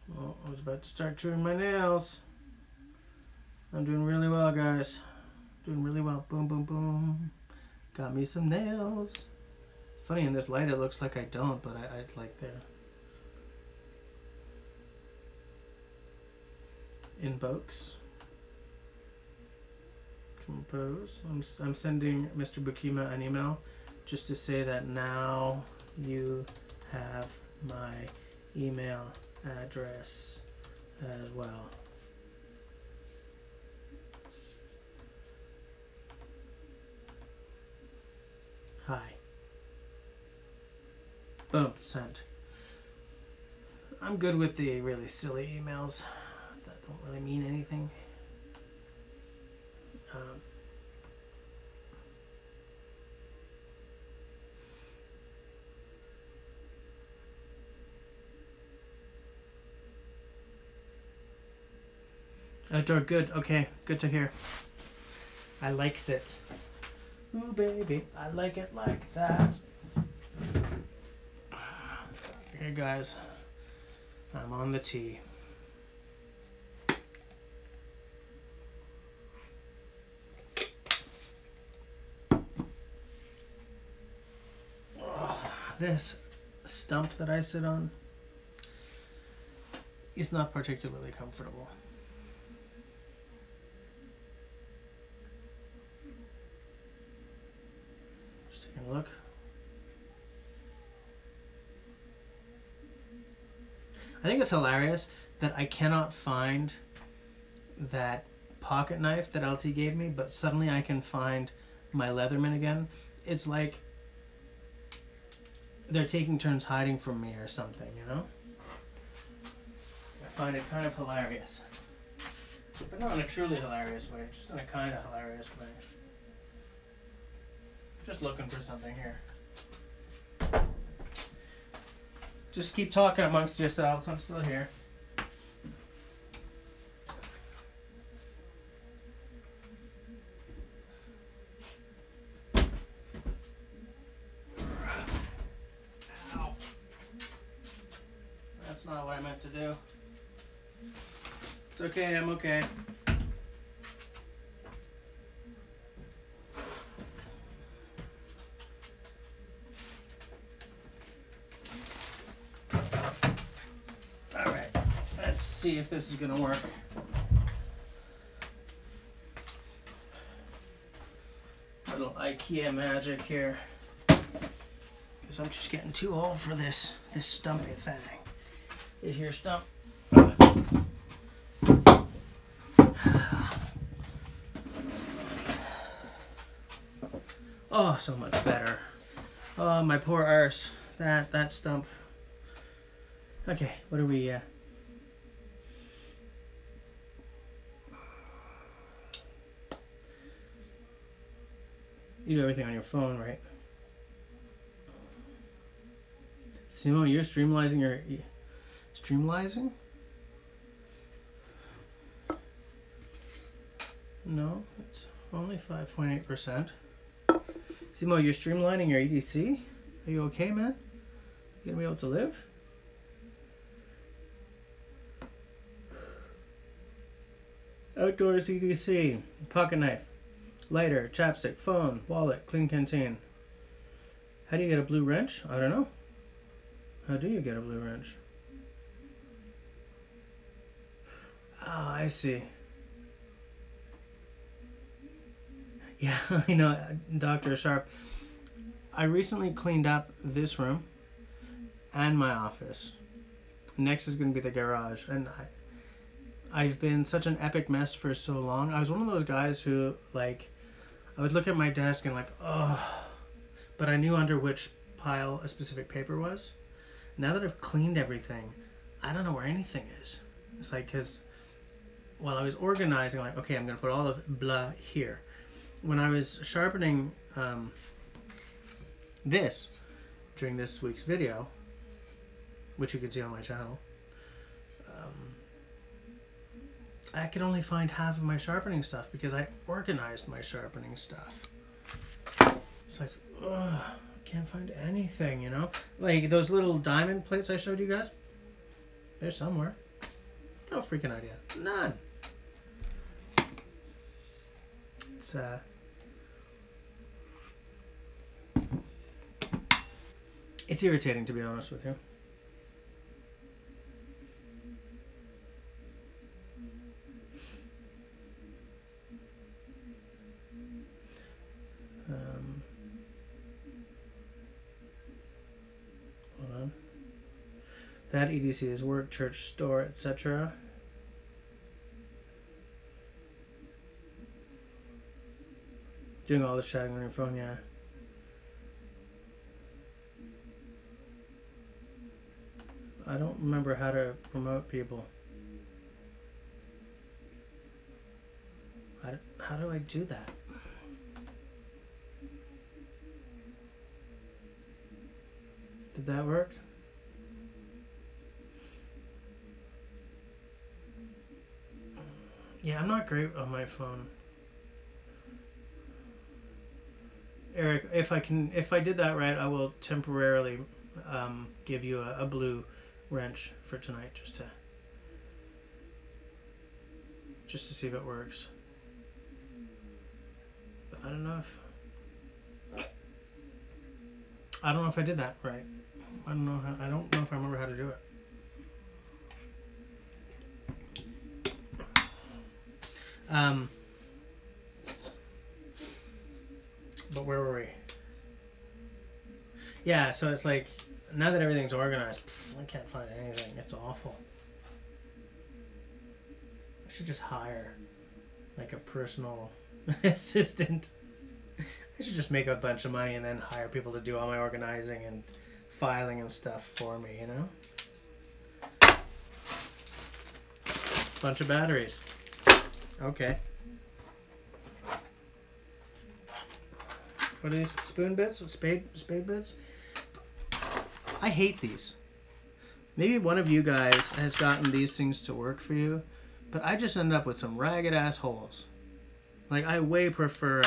Well, I was about to start trimming my nails. I'm doing really well, guys. Doing really well. Boom, boom, boom. Got me some nails. Funny, in this light it looks like I don't, but I like the invokes. Compose. I'm sending Mr. Bukima an email just to say that now you have my email address as well. Hi. Boom, sent. I'm good with the really silly emails that don't really mean anything. Outdoor, good. Okay, good to hear. I likes it. Ooh, baby, I like it like that. Here, guys, I'm on the tee. this stump that I sit on is not particularly comfortable. Just taking a look. I think it's hilarious that I cannot find that pocket knife that LT gave me, but suddenly I can find my Leatherman again. It's like they're taking turns hiding from me or something, you know? I find it kind of hilarious. But not in a truly hilarious way, just in a kind of hilarious way. Just looking for something here. Just keep talking amongst yourselves, I'm still here. Ow. That's not what I meant to do. It's okay, I'm okay. Alright, let's see if this is gonna work. Little IKEA magic here. Because I'm just getting too old for this stumpy thing. Is your stump? Oh, so much better. Oh, my poor arse. That stump. Okay, what are we, You do everything on your phone, right? Simo, you're streamlining your... Streamlining? No, it's only 5.8%. Simo, you're streamlining your EDC? Are you okay, man? You gonna be able to live? Outdoors EDC, pocket knife, lighter, chapstick, phone, wallet, clean canteen. How do you get a blue wrench? I don't know. How do you get a blue wrench? Oh, I see. Yeah, I know, Dr. Sharp. I recently cleaned up this room and my office. Next is going to be the garage. And I've been such an epic mess for so long. I was one of those guys who, like, I would look at my desk and like, oh, but I knew under which pile a specific paper was. Now that I've cleaned everything, I don't know where anything is. It's like, because while I was organizing, like, okay, I'm going to put all of blah here. When I was sharpening this during this week's video, which you can see on my channel, I could only find half of my sharpening stuff because I organized my sharpening stuff. It's like, ugh, I can't find anything, you know? Like those little diamond plates I showed you guys, they're somewhere. No freaking idea. None. It's irritating, to be honest with you. Hold on. That EDC is work, church, store, etc. Doing all the chatting on your phone, yeah. I don't remember how to promote people. How do I do that? Did that work? Yeah, I'm not great on my phone. Eric, if I did that right, I will temporarily give you a blue wrench for tonight, just to see if it works. But I don't know if I don't know if I did that right. I don't know if I remember how to do it. But where were we? Yeah, so it's like, now that everything's organized, I can't find anything. It's awful. I should just hire like a personal assistant. I should just make a bunch of money and then hire people to do all my organizing and filing and stuff for me, you know? Bunch of batteries. Okay. What are these? Spoon bits? Spade bits? I hate these. Maybe one of you guys has gotten these things to work for you, but I just end up with some ragged ass holes. Like, I way prefer,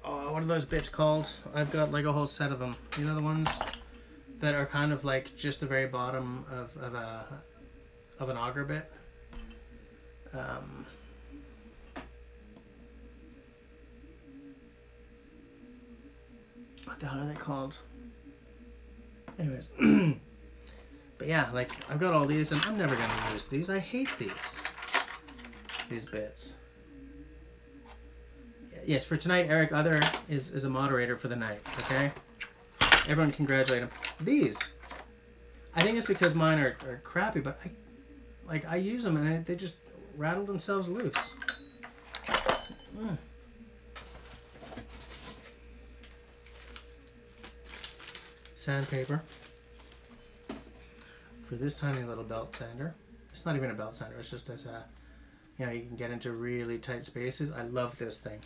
what are those bits called? I've got like a whole set of them. You know, the ones that are kind of like just the very bottom of an auger bit? What the hell are they called? Anyways. But yeah, like, I've got all these and I'm never going to use these. I hate these bits. Yes, for tonight, Eric Other is a moderator for the night, okay? Everyone congratulate him. These, I think it's because mine are crappy, but I use them and they just rattle themselves loose. Sandpaper for this tiny little belt sander. It's not even a belt sander, it's just as a, you know, you can get into really tight spaces. I love this thing.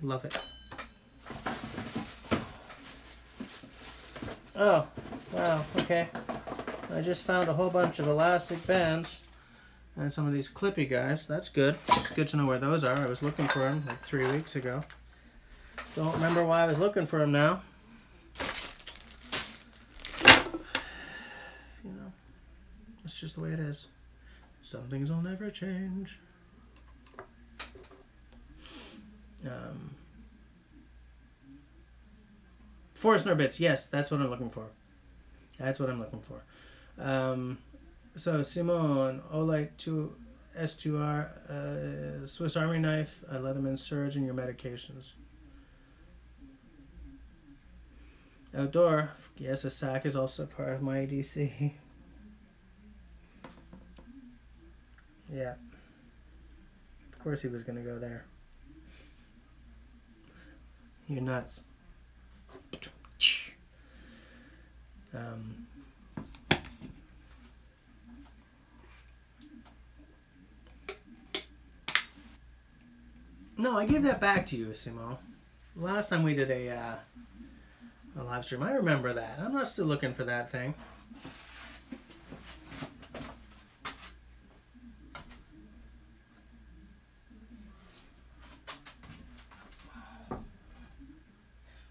Love it. Oh, wow, okay. I just found a whole bunch of elastic bands and some of these clippy guys. That's good. It's good to know where those are. I was looking for them like 3 weeks ago. Don't remember why I was looking for them now. You know, it's just the way it is. Some things will never change. Forstner bits, yes, that's what I'm looking for. That's what I'm looking for. So Simone, Olite 2 S2R, Swiss Army knife, a Leatherman surge, and your medications. Outdoor, yes, a sack is also part of my ADC. Yeah. Of course he was going to go there. You're nuts. No, I gave that back to you, Simo. Last time we did a live stream, I remember that. I'm not still looking for that thing.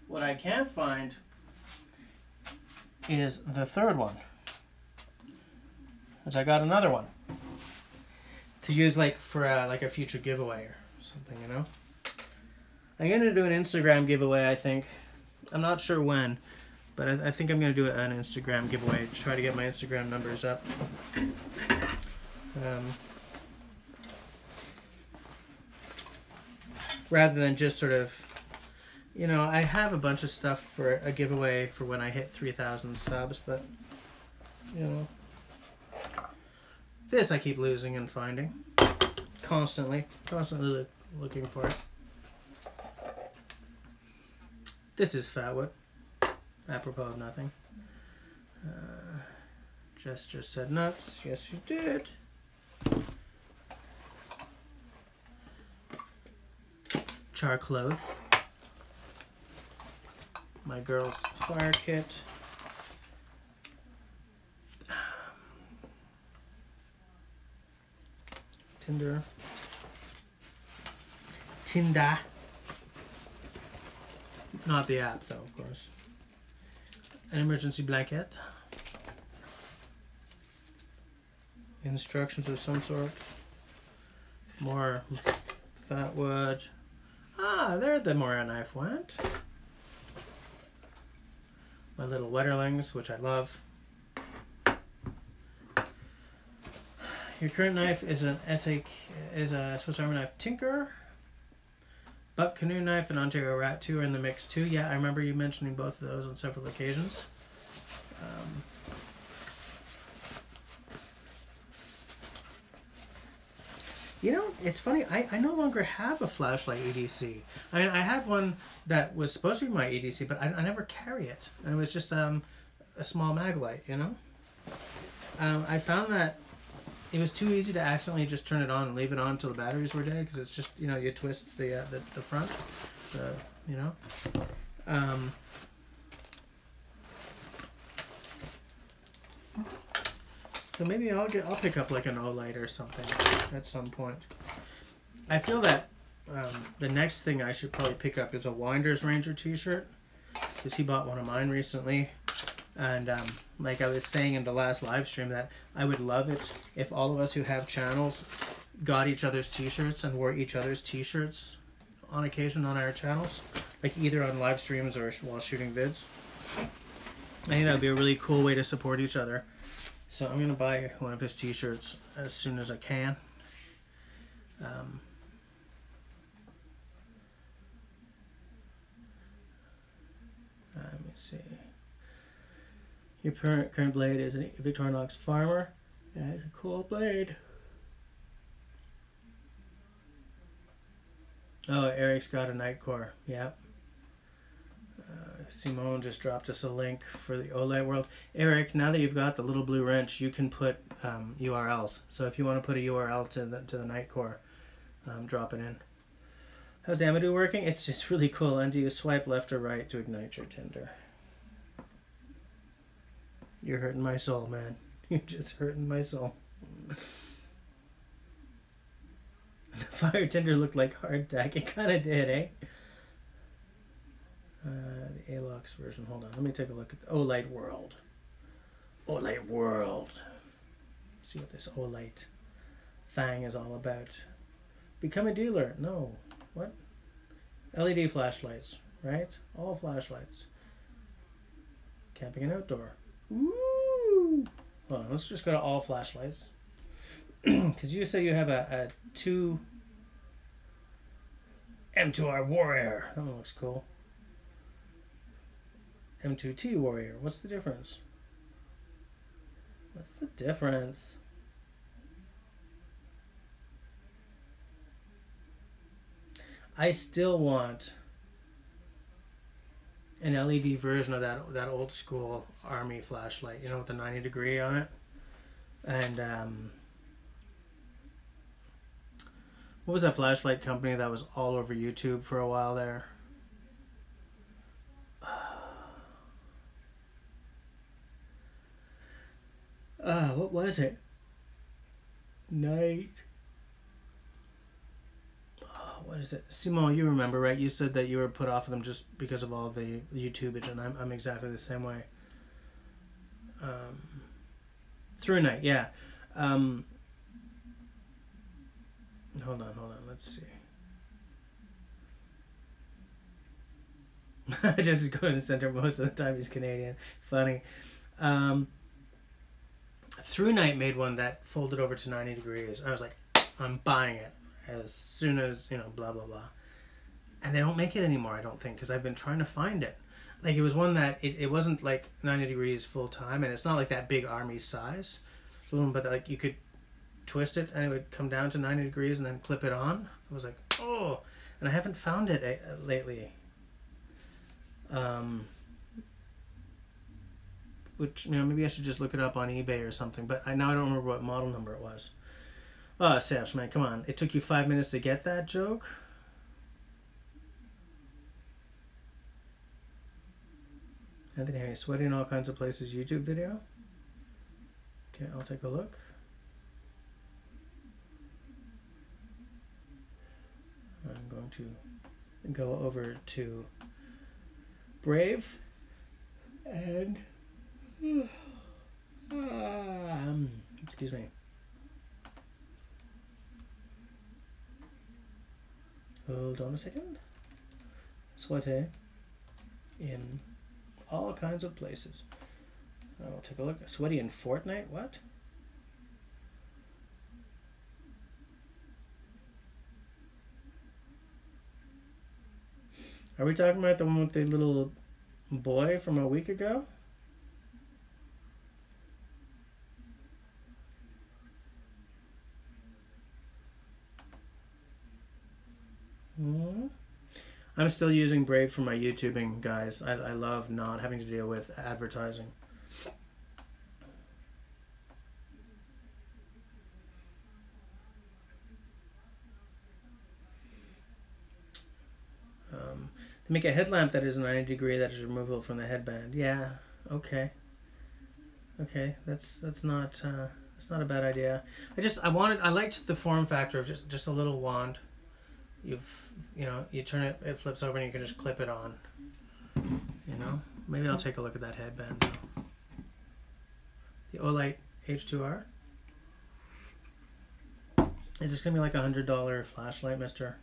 What I can't find is the third one, which I got another one to use like for like a future giveaway or something, you know. I'm gonna do an Instagram giveaway. I think I'm not sure when, but I think I'm gonna do an Instagram giveaway. Try to get my Instagram numbers up. Rather than just sort of, you know, I have a bunch of stuff for a giveaway for when I hit 3,000 subs, but, you know, this I keep losing and finding. Constantly looking for it. This is Fatwood, apropos of nothing. Jess just said nuts. Yes, you did. Char cloth. My girl's fire kit. Tinder. Not the app though, of course. An emergency blanket. Instructions of some sort. More fat wood. Ah, there the Mora knife went. my little Wetterlings, which I love. Your current knife is a Swiss Army knife Tinker. Buck Canoe knife and Ontario Rat 2 are in the mix too. Yeah, I remember you mentioning both of those on several occasions. You know, it's funny, I no longer have a flashlight EDC. I mean, I have one that was supposed to be my EDC, but I never carry it. And it was just a small mag light, you know? I found that it was too easy to accidentally just turn it on and leave it on until the batteries were dead, because it's just, you know, you twist the front, you know. So maybe I'll pick up like an O-Light or something at some point. I feel that the next thing I should probably pick up is a Winders Ranger t-shirt, because he bought one of mine recently. And like I was saying in the last live stream, that I would love it if all of us who have channels got each other's t-shirts and wore each other's t-shirts on occasion on our channels, like either on live streams or while shooting vids. I think that would be a really cool way to support each other. So I'm going to buy one of his t-shirts as soon as I can. Let me see. Your current blade is a Victorinox Farmer. Yeah, it's a cool blade. Oh, Eric's got a Nightcore. Yep. Simone just dropped us a link for the OLED world. Eric, now that you've got the little blue wrench, you can put URLs. So if you want to put a URL to the Nightcore, drop it in. How's Amadou working? It's just really cool. And do you swipe left or right to ignite your tinder? You're hurting my soul, man. You're just hurting my soul. The fire tinder looked like hardtack. It kind of did, eh? The Alox version. Hold on. Let me take a look at the OLED world. OLED world. See what this OLED thing is all about. Become a dealer. No. What? LED flashlights, right? All flashlights. Camping and outdoor. Ooh. Hold on. Let's just go to all flashlights. Because you say you have a 2 M2R Warrior. That one looks cool. M2T Warrior. What's the difference? What's the difference? I still want an LED version of that old school army flashlight, you know, with the 90 degree on it. And what was that flashlight company that was all over YouTube for a while there? What was it? Night. What is it? Simone, you remember, right? You said that you were put off of them just because of all the YouTubeage, and I'm exactly the same way. Through night, yeah. Hold on. Let's see. Just is going to center most of the time. He's Canadian. Funny. Through Night made one that folded over to 90 degrees. I was like, I'm buying it as soon as, you know, blah, blah, blah. And they don't make it anymore, I don't think, because I've been trying to find it. Like, it was one that, it wasn't like 90 degrees full time, and it's not like that big army size. It's a little, but like you could twist it and it would come down to 90 degrees and then clip it on. I was like, oh, and I haven't found it lately. Which, you know, maybe I should just look it up on eBay or something, but now I don't remember what model number it was. Oh, Sash, man, come on. It took you 5 minutes to get that joke? Anthony Henry, sweating in all kinds of places YouTube video. Okay, I'll take a look. I'm going to go over to Brave and excuse me. Hold on a second. Sweaty in all kinds of places. I'll take a look. Sweaty in Fortnite? What? Are we talking about the one with the little boy from a week ago? I'm still using Brave for my YouTubing, guys. I love not having to deal with advertising. To make a headlamp that is 90 degree, that is removable from the headband. Yeah, okay. Okay, that's not a bad idea. I liked the form factor of just a little wand. You turn it, it flips over, and you can just clip it on. You know, maybe I'll take a look at that headband now. The Olight H2R. Is this gonna be like $100 flashlight, Mister?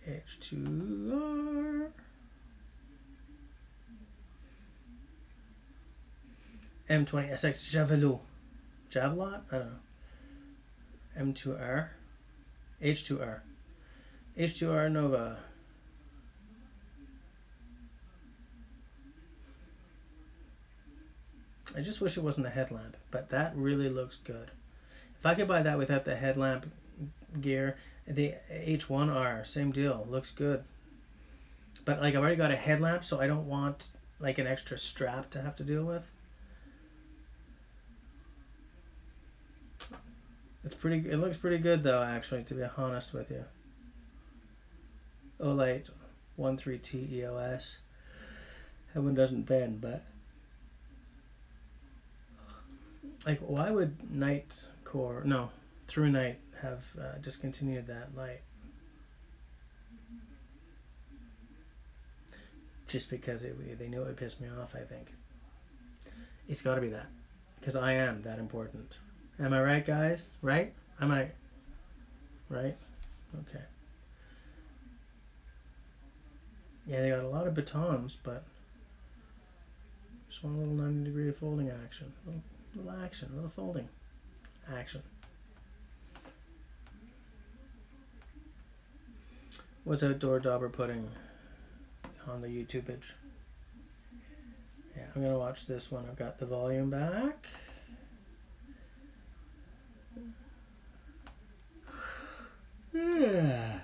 H2R. M20 SX Javelot. Javelot? I don't know. M2R. H2R. H2R Nova. I just wish it wasn't a headlamp, but that really looks good. If I could buy that without the headlamp gear, the H1R, same deal, looks good. But like I've already got a headlamp, so I don't want like an extra strap to have to deal with. It looks pretty good though, actually, to be honest with you. Olight 13T EOS. That one doesn't bend, but like, why would Through Night have discontinued that light? Just because they knew it would piss me off, I think. It's got to be that, because I am that important. Am I right, guys? Right? Am I right? Okay. Yeah, they got a lot of batons, but just one little 90-degree folding action. Little action, little folding action. What's Outdoor Dauber putting on the YouTube page? Yeah, I'm gonna watch this one. I've got the volume back. Yeah.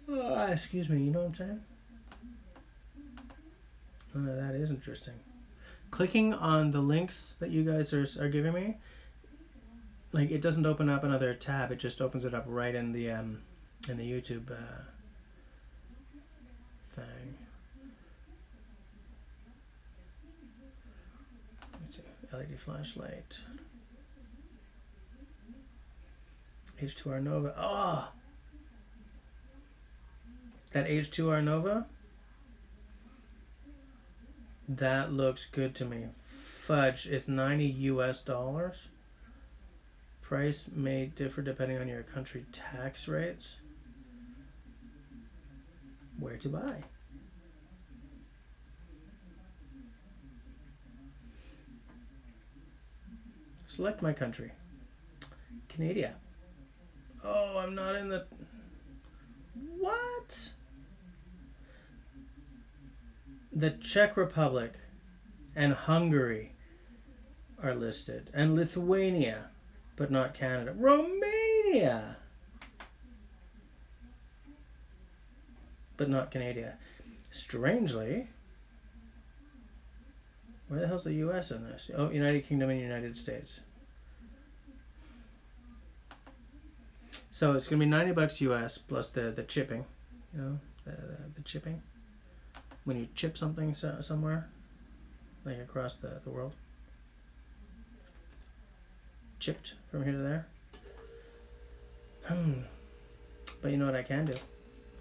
Oh, excuse me, you know what I'm saying? Oh, that is interesting. Clicking on the links that you guys are giving me, like, it doesn't open up another tab, it just opens it up right in the YouTube thing. Let's see, LED flashlight. H2R Nova. Oh! That H2R Nova? That looks good to me. Fudge, it's $90 US. Price may differ depending on your country tax rates. Where to buy? Select my country. Canada. Oh, I'm not in the... What? The Czech Republic and Hungary are listed, and Lithuania, but not Canada. Romania, but not Canada. Strangely, where the hell's the US in this? Oh, United Kingdom and United States. So it's gonna be $90 US plus the chipping, you know, the chipping. When you chip something somewhere, like across the world. Chipped from here to there. But you know what I can do?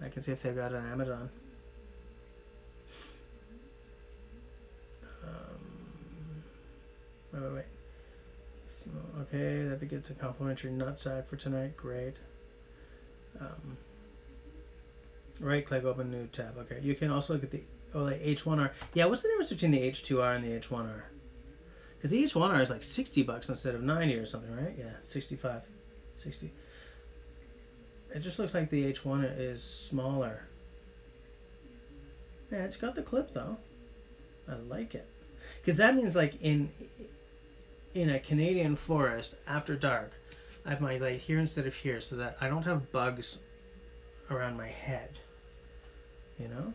I can see if they've got it on Amazon. Wait. Okay, that gets a complimentary nutsack for tonight. Great. Right click, open new tab. Okay, you can also look at the like H1R. Yeah, what's the difference between the H2R and the H1R? Because the H1R is like $60 instead of 90 or something, right? Yeah, 65, 60. It just looks like the H1 is smaller. Yeah, it's got the clip though. I like it. Because that means like in a Canadian forest after dark, I have my light here instead of here so that I don't have bugs around my head. You know?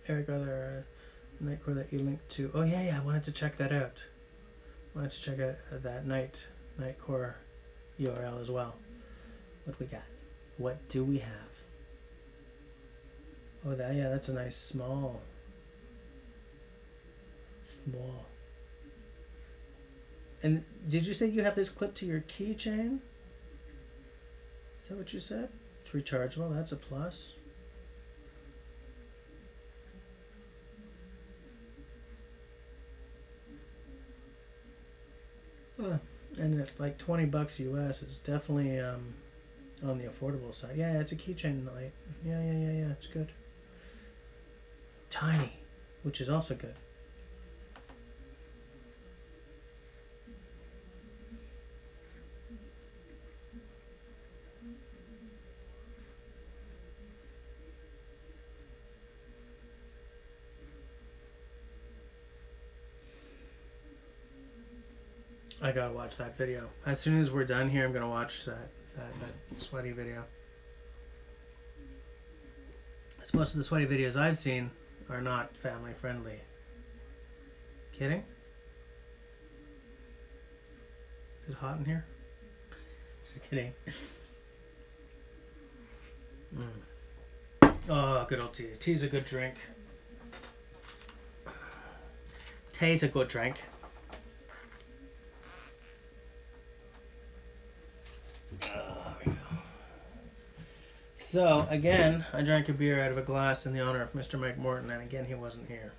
Eric, other Nightcore that you linked to. Oh yeah, I wanted to check that out. I wanted to check out that Nightcore URL as well. What we got? What do we have? Oh, that's a nice small. And did you say you have this clip to your keychain? Is that what you said? It's rechargeable. That's a plus. And at like $20 US, it's definitely on the affordable side. Yeah, it's a keychain light. Yeah, it's good. Tiny, which is also good. I gotta watch that video. As soon as we're done here, I'm gonna watch that sweaty video. Most of the sweaty videos I've seen are not family friendly. Kidding? Is it hot in here? Just kidding. Oh, good old tea. Tea's a good drink. Tea's a good drink. So, again, I drank a beer out of a glass in the honor of Mr. Mike Morton, and again, he wasn't here.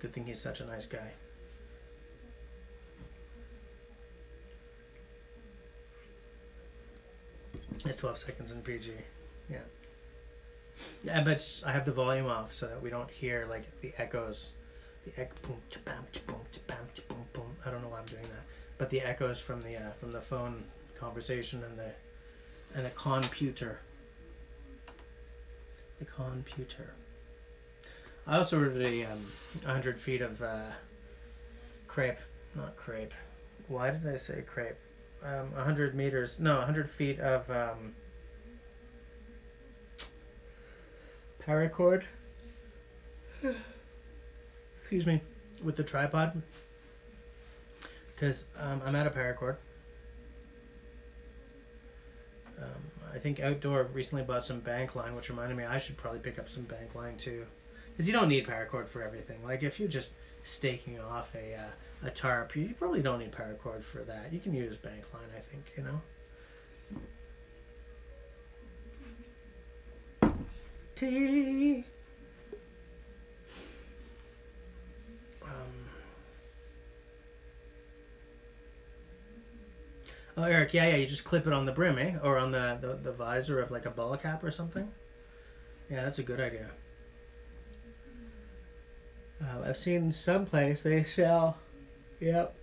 Good thing he's such a nice guy. It's 12 seconds in PG. Yeah. Yeah, but I have the volume off so that we don't hear, like, the echoes. The echo, boom, cha-bam, cha-boom, cha-bam, cha-boom, boom. I don't know why I'm doing that. But the echoes from the phone conversation and the computer. The computer. I also ordered a 100 feet of crepe, not crepe. Why did I say crepe? 100 meters. No, 100 feet of paracord. Excuse me, with the tripod. Because I'm out of paracord. I think Outdoor recently bought some bank line, which reminded me I should probably pick up some bank line too. Because you don't need paracord for everything. Like if you're just staking off a tarp, you probably don't need paracord for that. You can use bank line, I think, you know. Tea. Oh, Eric, yeah, you just clip it on the brim, eh? Or on the visor of like a ball cap or something. Yeah, that's a good idea. I've seen someplace they sell. Yep.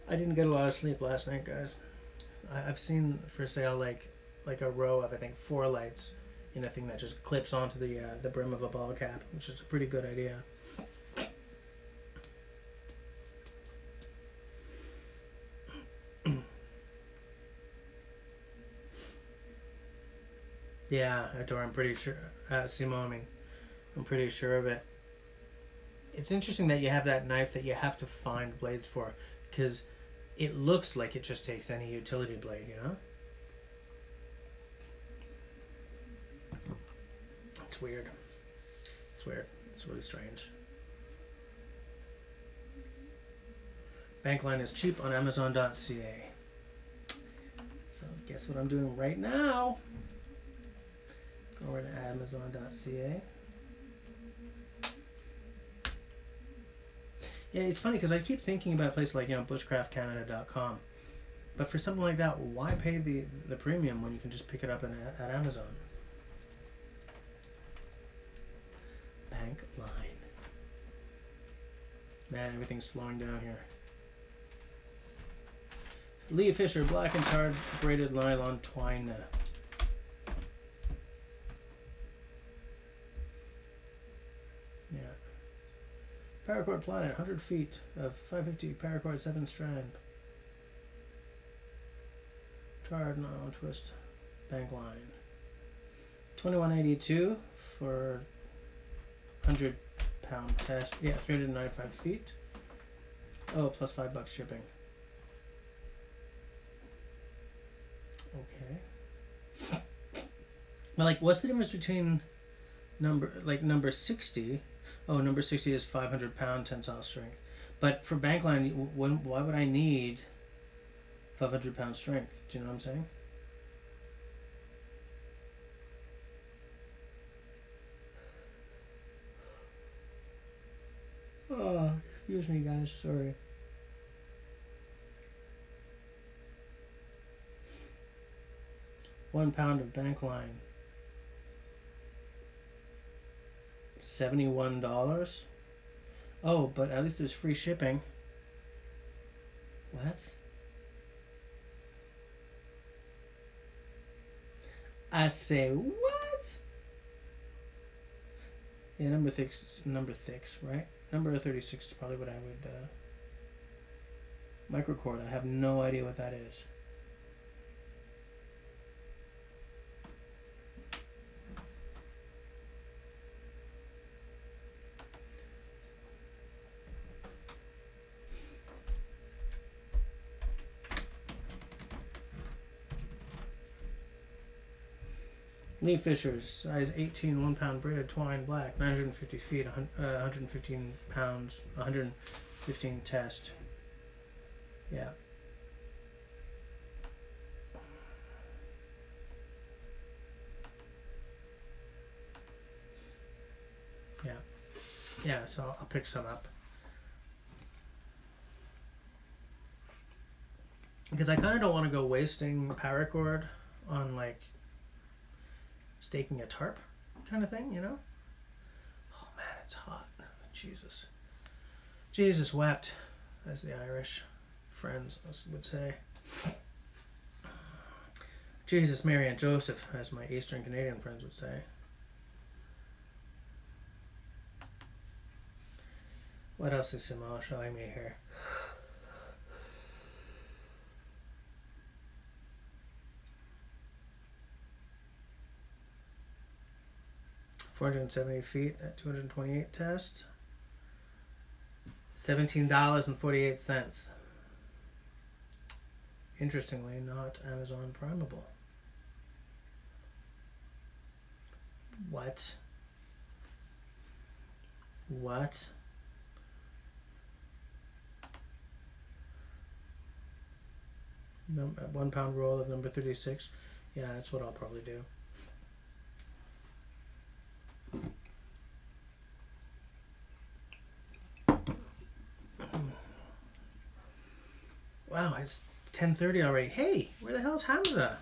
I didn't get a lot of sleep last night, guys. I've seen for sale like a row of I think 4 lights in a thing that just clips onto the brim of a ball cap, which is a pretty good idea. Yeah, Outdoor, I'm pretty sure. Simone, I'm pretty sure of it. It's interesting that you have that knife that you have to find blades for, because it looks like it just takes any utility blade, you know? It's weird. It's weird. It's really strange. Bankline is cheap on Amazon.ca. So Guess what I'm doing right now? Go over to Amazon.ca. Yeah, it's funny because I keep thinking about a place like, bushcraftcanada.com. But for something like that, why pay the premium when you can just pick it up at Amazon? Bank line. Man, everything's slowing down here. Lee Fisher black and tarred braided nylon twine. Yeah. Paracord Planet, 100 feet of 550 paracord 7 strand. Tarred nylon twist bank line. 2182 for 100-pound test. Yeah, 395 feet. Oh, plus $5 shipping. Okay. But like, what's the difference between number 60? Oh, number 60 is 500-pound tensile strength. But for bank line, why would I need 500-pound strength? Do you know what I'm saying? Oh, excuse me, guys. Sorry. £1 of bank line. $71. Oh, but at least there's free shipping. What? I say what? Yeah, number six, right? Number 36 is probably what I would microcord. I have no idea what that is. Lee Fisher's size 18, 1-pound braided twine black, 950 feet, 115 pounds, 115 test. Yeah. Yeah. Yeah, so I'll pick some up. Because I kind of don't want to go wasting paracord on like staking a tarp kind of thing, you know? Oh man, it's hot. Jesus. Jesus wept, as the Irish friends would say. Jesus, Mary, and Joseph, as my Eastern Canadian friends would say. What else is Simone showing me here? $470 feet at 228 test. $17.48. Interestingly, not Amazon Primeable. What? What? A 1-pound roll of number 36. Yeah, that's what I'll probably do. Wow, it's 10:30 already. Hey, where the hell's Hamza?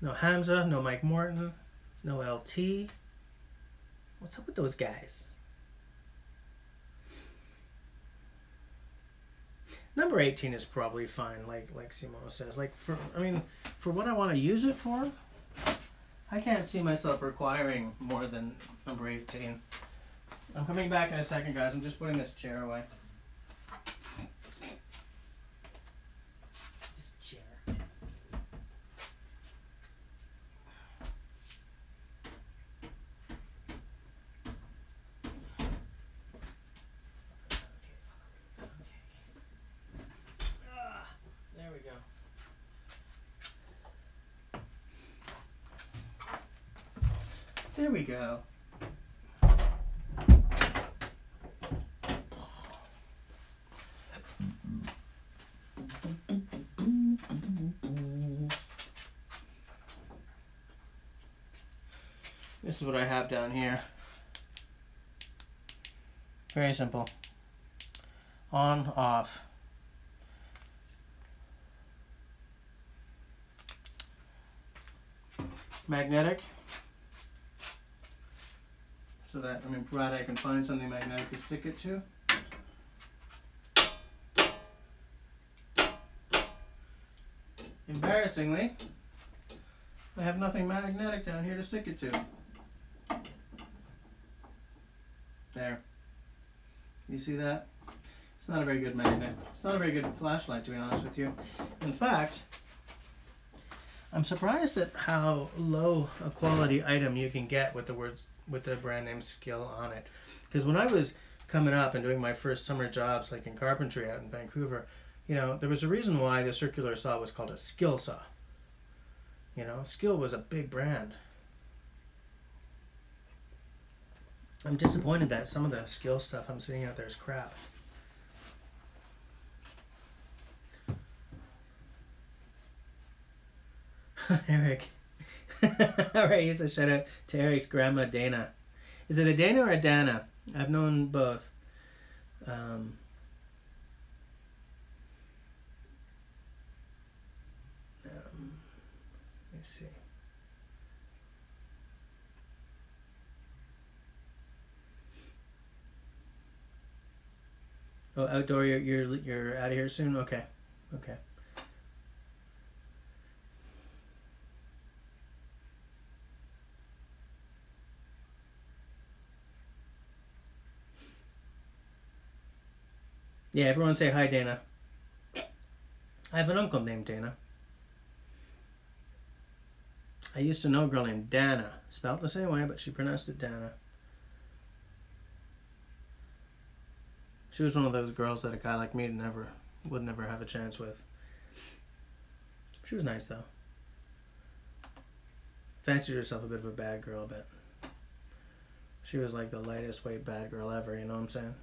No Hamza, no Mike Morton, no LT. What's up with those guys? Number 18 is probably fine, like Simone says. Like for what I want to use it for, I can't see myself requiring more than number 18. I'm coming back in a second, guys. I'm just putting this chair away. This chair. There we go. There we go. This is what I have down here. Very simple. On, off. Magnetic. So that, I mean, provided I can find something magnetic to stick it to. Embarrassingly, I have nothing magnetic down here to stick it to. There. You see that? It's not a very good magnet. It's not a very good flashlight, to be honest with you. In fact, I'm surprised at how low a quality item you can get with the brand name Skill on it. Because when I was coming up and doing my first summer jobs, like in carpentry out in Vancouver, you know, there was a reason why the circular saw was called a skill saw. You know, Skill was a big brand. I'm disappointed that some of the Skill stuff I'm seeing out there is crap. Eric. Alright, here's a shout out to Eric's grandma Dana. Is it a Dana or a Dana? I've known both. Let's see. Oh, outdoor, you're out of here soon? Okay. Okay. Yeah, everyone say hi, Dana. I have an uncle named Dana. I used to know a girl named Dana. Spelled the same way, but she pronounced it Dana. She was one of those girls that a guy like me would never have a chance with. She was nice, though. Fancied herself a bit of a bad girl, but she was like the lightest weight bad girl ever, you know what I'm saying?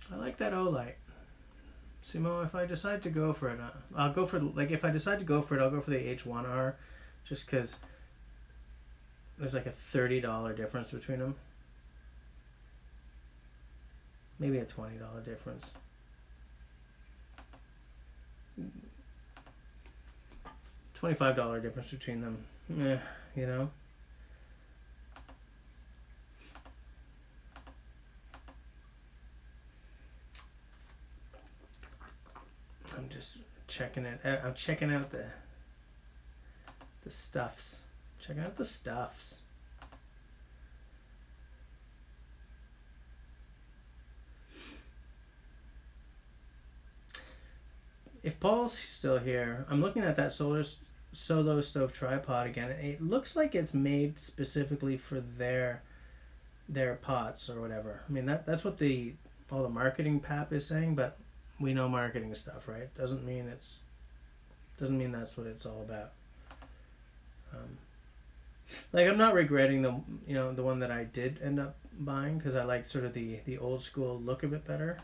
I like that O-light. Simo, if I decide to go for it, I'll go for, like, if I decide to go for it, I'll go for the H1R, just because there's like a $30 difference between them. Maybe a $20 difference. $25 difference between them. You know? I'm just checking it out. I'm checking out the stuffs. Checking out the stuffs. If Paul's still here, I'm looking at that solo stove tripod again. It looks like it's made specifically for their pots or whatever. I mean, that's what all the marketing pap is saying, but we know marketing stuff, right? Doesn't mean that's what it's all about. Like, I'm not regretting the one that I did end up buying, because I like sort of the old school look of it better.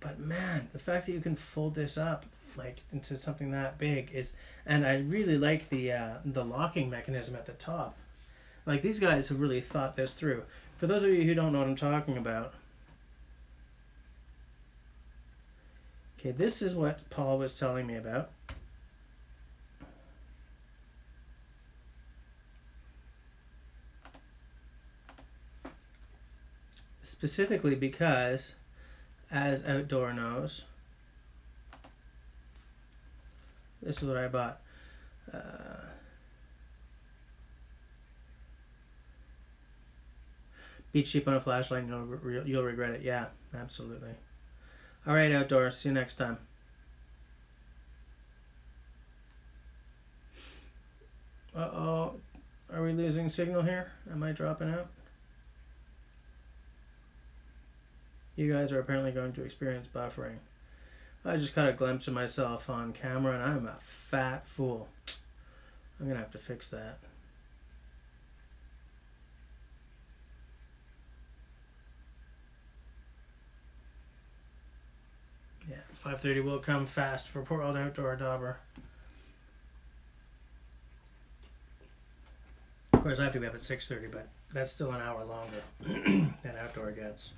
But man, the fact that you can fold this up like into something that big is, and I really like the locking mechanism at the top. Like, these guys have really thought this through. For those of you who don't know what I'm talking about, okay, this is what Paul was telling me about. Specifically because, as Outdoor knows, this is what I bought. Be cheap on a flashlight and you'll regret it. Yeah, absolutely. All right, Outdoor. See you next time. Uh-oh. Are we losing signal here? Am I dropping out? You guys are apparently going to experience buffering. I just caught a glimpse of myself on camera and I'm a fat fool. I'm going to have to fix that. 5:30 will come fast for poor old outdoor Dauber. Of course, I have to be up at 6:30, but that's still an hour longer than outdoor gets.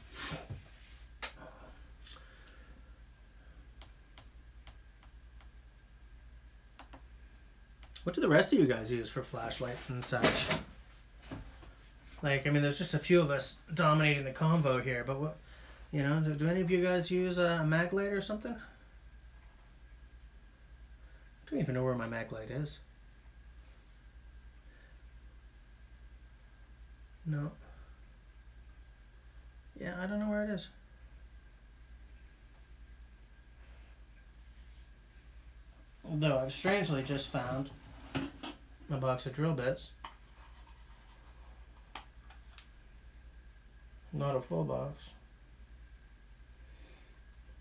What do the rest of you guys use for flashlights and such? Like, I mean, there's just a few of us dominating the convo here, but what, you know, do any of you guys use a mag light or something? I don't even know where my mag light is. No. Yeah, I don't know where it is. Although I've strangely just found a box of drill bits. Not a full box.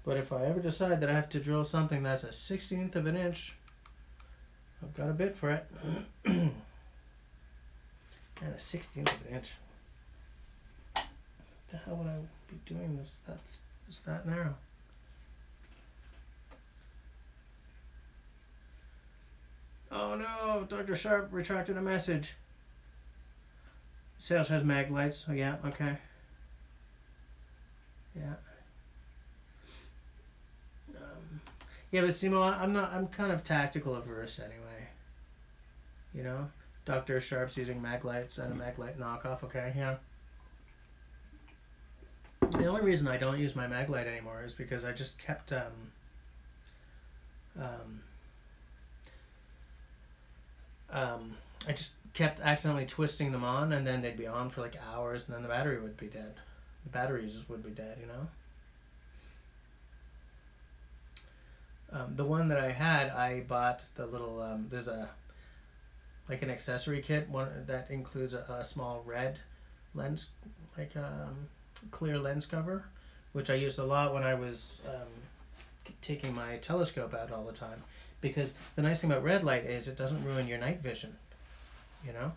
But if I ever decide that I have to drill something that's a 1/16 of an inch, I've got a bit for it. And a 1/16 of an inch. What the hell would I be doing this that narrow? Oh no, Dr. Sharp retracted a message. Sales has mag lights. Oh yeah, okay. Yeah. Yeah, but Simo, I'm kind of tactical averse anyway. You know? Dr. Sharp's using mag lights and a mag light knockoff, okay, yeah. The only reason I don't use my mag light anymore is because I just kept I just kept accidentally twisting them on, and then they'd be on for like hours, and then the battery would be dead. The batteries would be dead, you know? The one that I had, I bought the little, there's like an accessory kit, one that includes a small red lens, like clear lens cover, which I used a lot when I was taking my telescope out all the time. Because the nice thing about red light is it doesn't ruin your night vision, you know?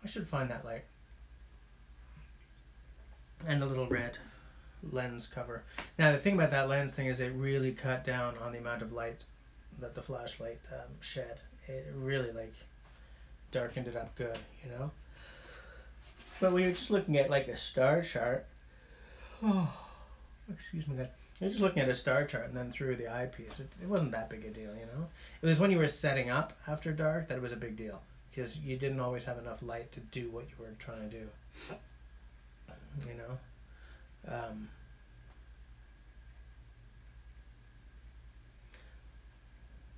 I should find that light. And the little red lens cover. Now the thing about that lens thing is it really cut down on the amount of light that the flashlight shed. It really like darkened it up good, you know? But when you're just looking at like a star chart, oh, excuse me guys. You're just looking at a star chart and then through the eyepiece. It wasn't that big a deal, you know? It was when you were setting up after dark that it was a big deal. Because you didn't always have enough light to do what you were trying to do. You know?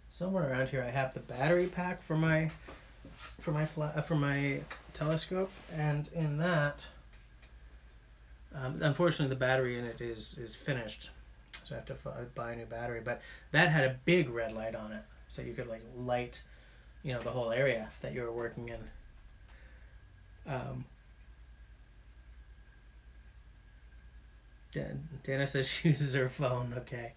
Somewhere around here I have the battery pack for my telescope, and in that unfortunately the battery in it is finished, so I have to buy a new battery, but that had a big red light on it, so you could like light, you know, the whole area that you were working in. Dana says she uses her phone. Okay.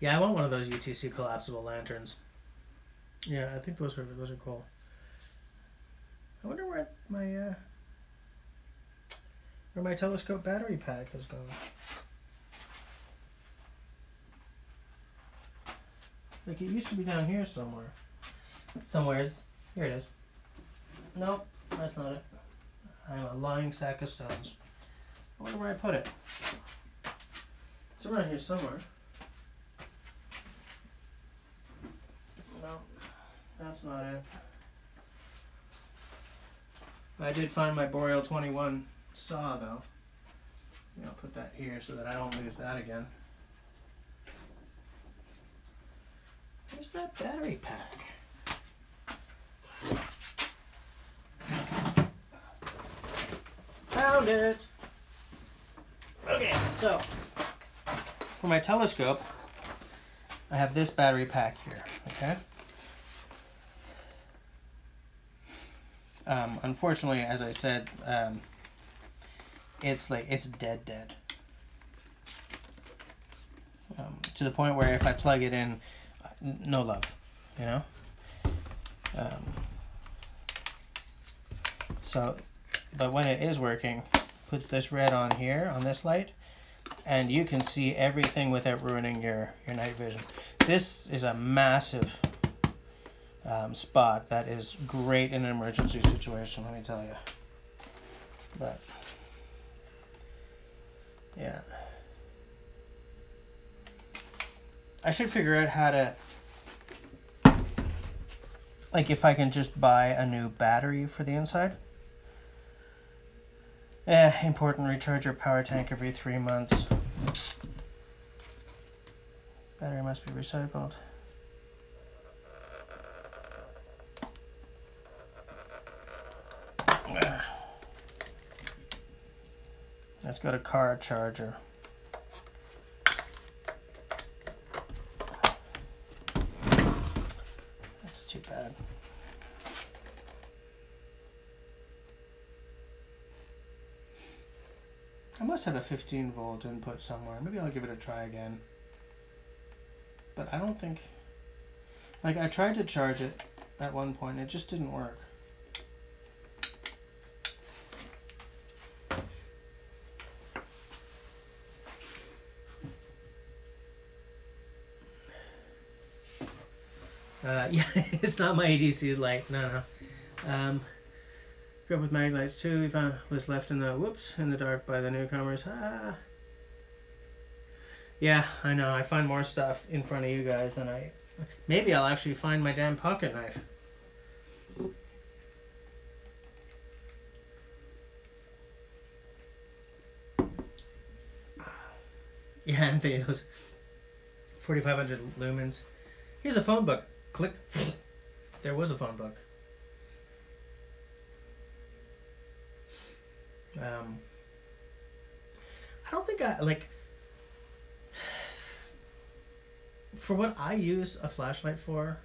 Yeah, I want one of those UTC collapsible lanterns. Yeah, I think those are cool. I wonder where my telescope battery pack has gone. Like it used to be down here somewhere. Somewheres. Here it is. Nope, that's not it. I'm a lying sack of stones. I wonder where I put it. It's around here somewhere. No, that's not it. I did find my Boreal 21 saw though. I'll put that here so that I don't lose that again. Where's that battery pack? Found it! Okay, so for my telescope, I have this battery pack here, okay? Unfortunately, as I said, it's dead. To the point where if I plug it in, no love, you know? So, but when it is working, puts this red on here, on this light, and you can see everything without ruining your night vision. This is a massive spot that is great in an emergency situation, let me tell you. But, yeah. I should figure out how to, like, if I can just buy a new battery for the inside. Important, recharge your power tank every 3 months. Battery must be recycled. Let's go to car charger. That's too bad. I must have a 15-volt input somewhere. Maybe I'll give it a try again. But I don't think... Like, I tried to charge it at one point. It just didn't work. Yeah, it's not my ADC light. No. Grew up with mag lights too. We found was left in the dark by the newcomers. Yeah, I know. I find more stuff in front of you guys than I. Maybe I'll actually find my damn pocket knife. Yeah, Anthony, those 4,500 lumens. Here's a phone book. Click. There was a phone book. I don't think I like. For what I use a flashlight for,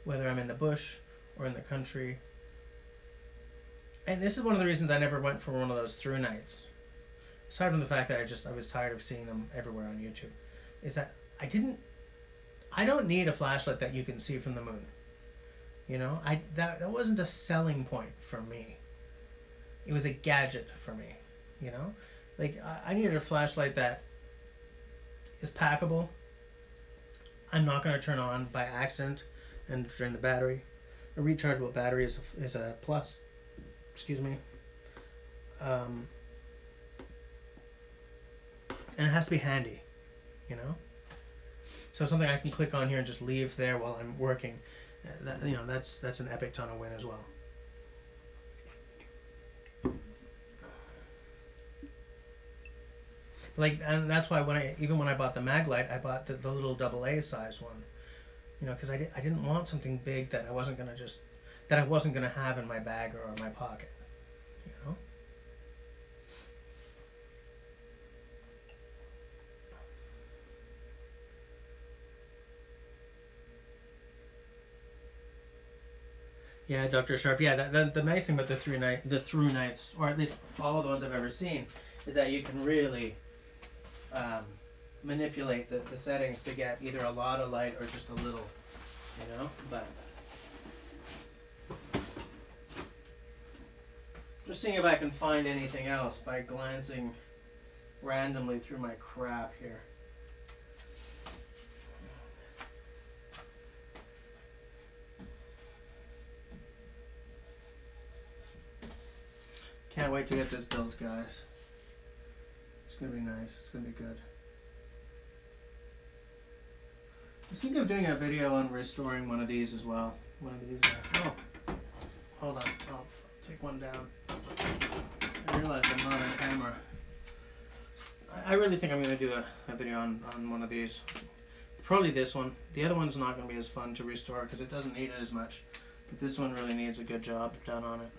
whether I'm in the bush or in the country, and this is one of the reasons I never went for one of those through nights. Aside from the fact that I was tired of seeing them everywhere on YouTube, is that I don't need a flashlight that you can see from the moon. You know, that wasn't a selling point for me. It was a gadget for me, you know? Like, I needed a flashlight that is packable. I'm not going to turn on by accident and drain the battery. A rechargeable battery is a plus. Excuse me. And it has to be handy, you know? So something I can click on here and just leave there while I'm working. You know, that's an epic ton of win as well. Like, and that's why even when I bought the mag light, I bought the little AA size one, you know, because I didn't want something big that I wasn't gonna have in my bag or in my pocket, you know. Yeah, Dr. Sharp. Yeah, the nice thing about the through nights, or at least all of the ones I've ever seen, is that you can really manipulate the settings to get either a lot of light or just a little, you know. But just seeing if I can find anything else by glancing randomly through my crap here. Can't wait to get this built, guys. It's gonna be nice. It's gonna be good. I was thinking of doing a video on restoring one of these as well. One of these. Oh, hold on. I'll take one down. I realized I'm not on camera. I really think I'm gonna do a video on one of these. Probably this one. The other one's not gonna be as fun to restore because it doesn't need it as much. But this one really needs a good job done on it.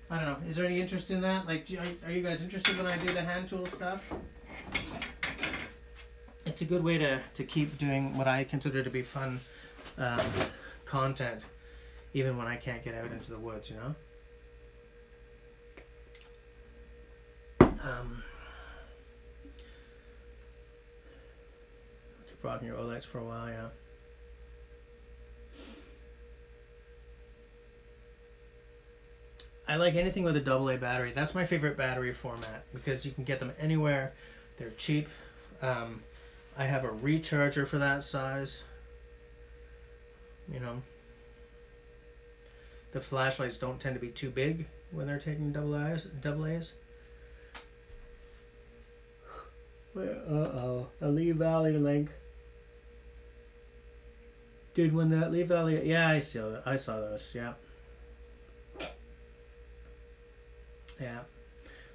I don't know. Is there any interest in that? Like, are you guys interested when I do the hand tool stuff? It's a good way to keep doing what I consider to be fun content, even when I can't get out into the woods, you know? Keep rocking your Olex for a while, yeah. I like anything with a AA battery. That's my favorite battery format because you can get them anywhere. They're cheap. I have a recharger for that size. You know, the flashlights don't tend to be too big when they're taking double A's. Uh-oh, a Lee Valley link. Dude, when that Lee Valley, yeah, I saw those, yeah. Yeah.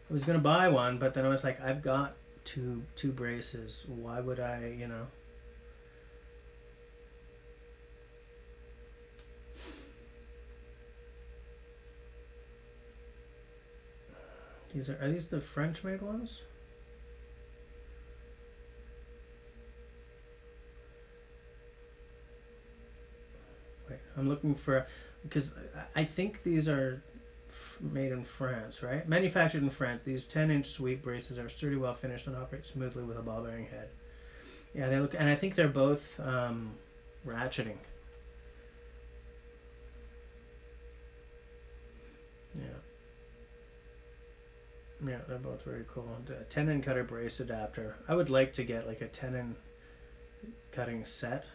I was gonna buy one, but then I was like, I've got two braces. Why would I, you know? Are these the French made ones? Wait, I'm looking for, because I think these are made in France, right? Manufactured in France. These 10-inch sweep braces are sturdy, well finished, and operate smoothly with a ball bearing head. Yeah, they look, and I think they're both ratcheting. Yeah. Yeah, they're both very cool. A tenon cutter brace adapter. I would like to get like a tenon cutting set.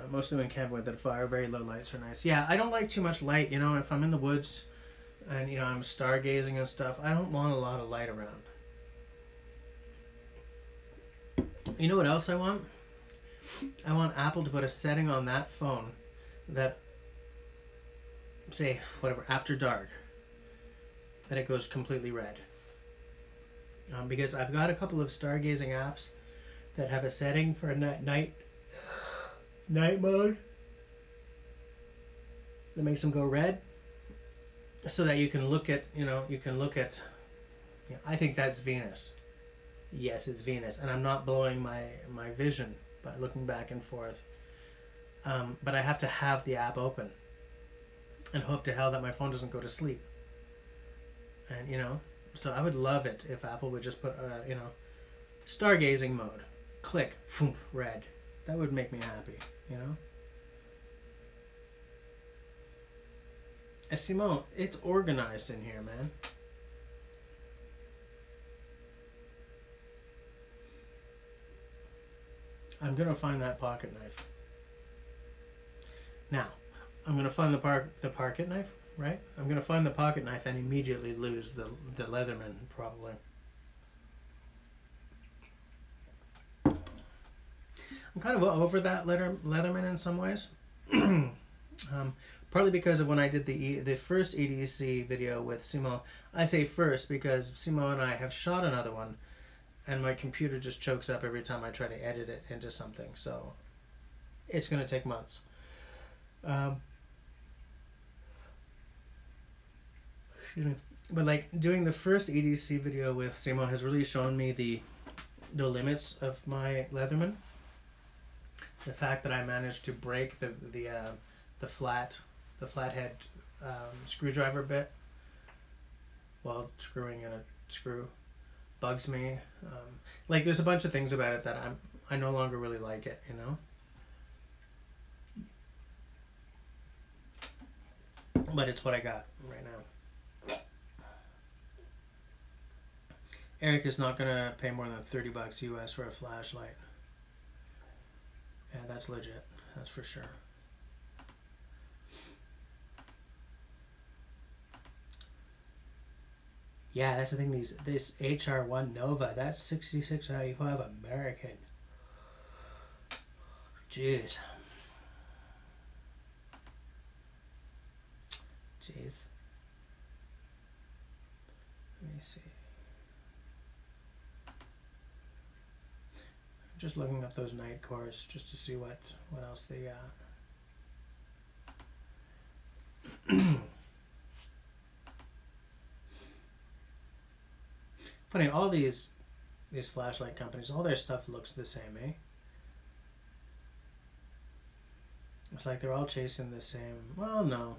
Mostly when camping with a fire, very low lights are nice. Yeah, I don't like too much light. You know, if I'm in the woods and, you know, I'm stargazing and stuff, I don't want a lot of light around. You know what else I want? I want Apple to put a setting on that phone that, say, whatever, after dark, that it goes completely red. Because I've got a couple of stargazing apps that have a setting for a night mode that makes them go red, so that you can look at, I think that's Venus. Yes, it's Venus, and I'm not blowing my vision by looking back and forth. But I have to have the app open and hope to hell that my phone doesn't go to sleep. And, you know, so I would love it if Apple would just put, stargazing mode. Click, boom, red. That would make me happy, you know? Simone, it's organized in here, man. I'm going to find that pocket knife. Now, I'm going to find the pocket knife, right? I'm going to find the pocket knife and immediately lose the Leatherman, probably. I'm kind of over that Leatherman in some ways. Partly because of when I did the first EDC video with Simo. I say first because Simo and I have shot another one, and my computer just chokes up every time I try to edit it into something. So it's going to take months. Excuse me. But like doing the first EDC video with Simo has really shown me the limits of my Leatherman. The fact that I managed to break the flathead screwdriver bit while screwing in a screw bugs me. Like there's a bunch of things about it that I no longer really like it, you know. But it's what I got right now. Eric is not gonna pay more than $30 US for a flashlight. Yeah, that's legit. That's for sure. Yeah, that's the thing. This HR1 Nova, that's $66.95 American. Jeez. Let me see. I'm just looking up those night cores just to see what else they got. Funny, all these flashlight companies, all their stuff looks the same, eh? It's like they're all chasing the same. Well, no.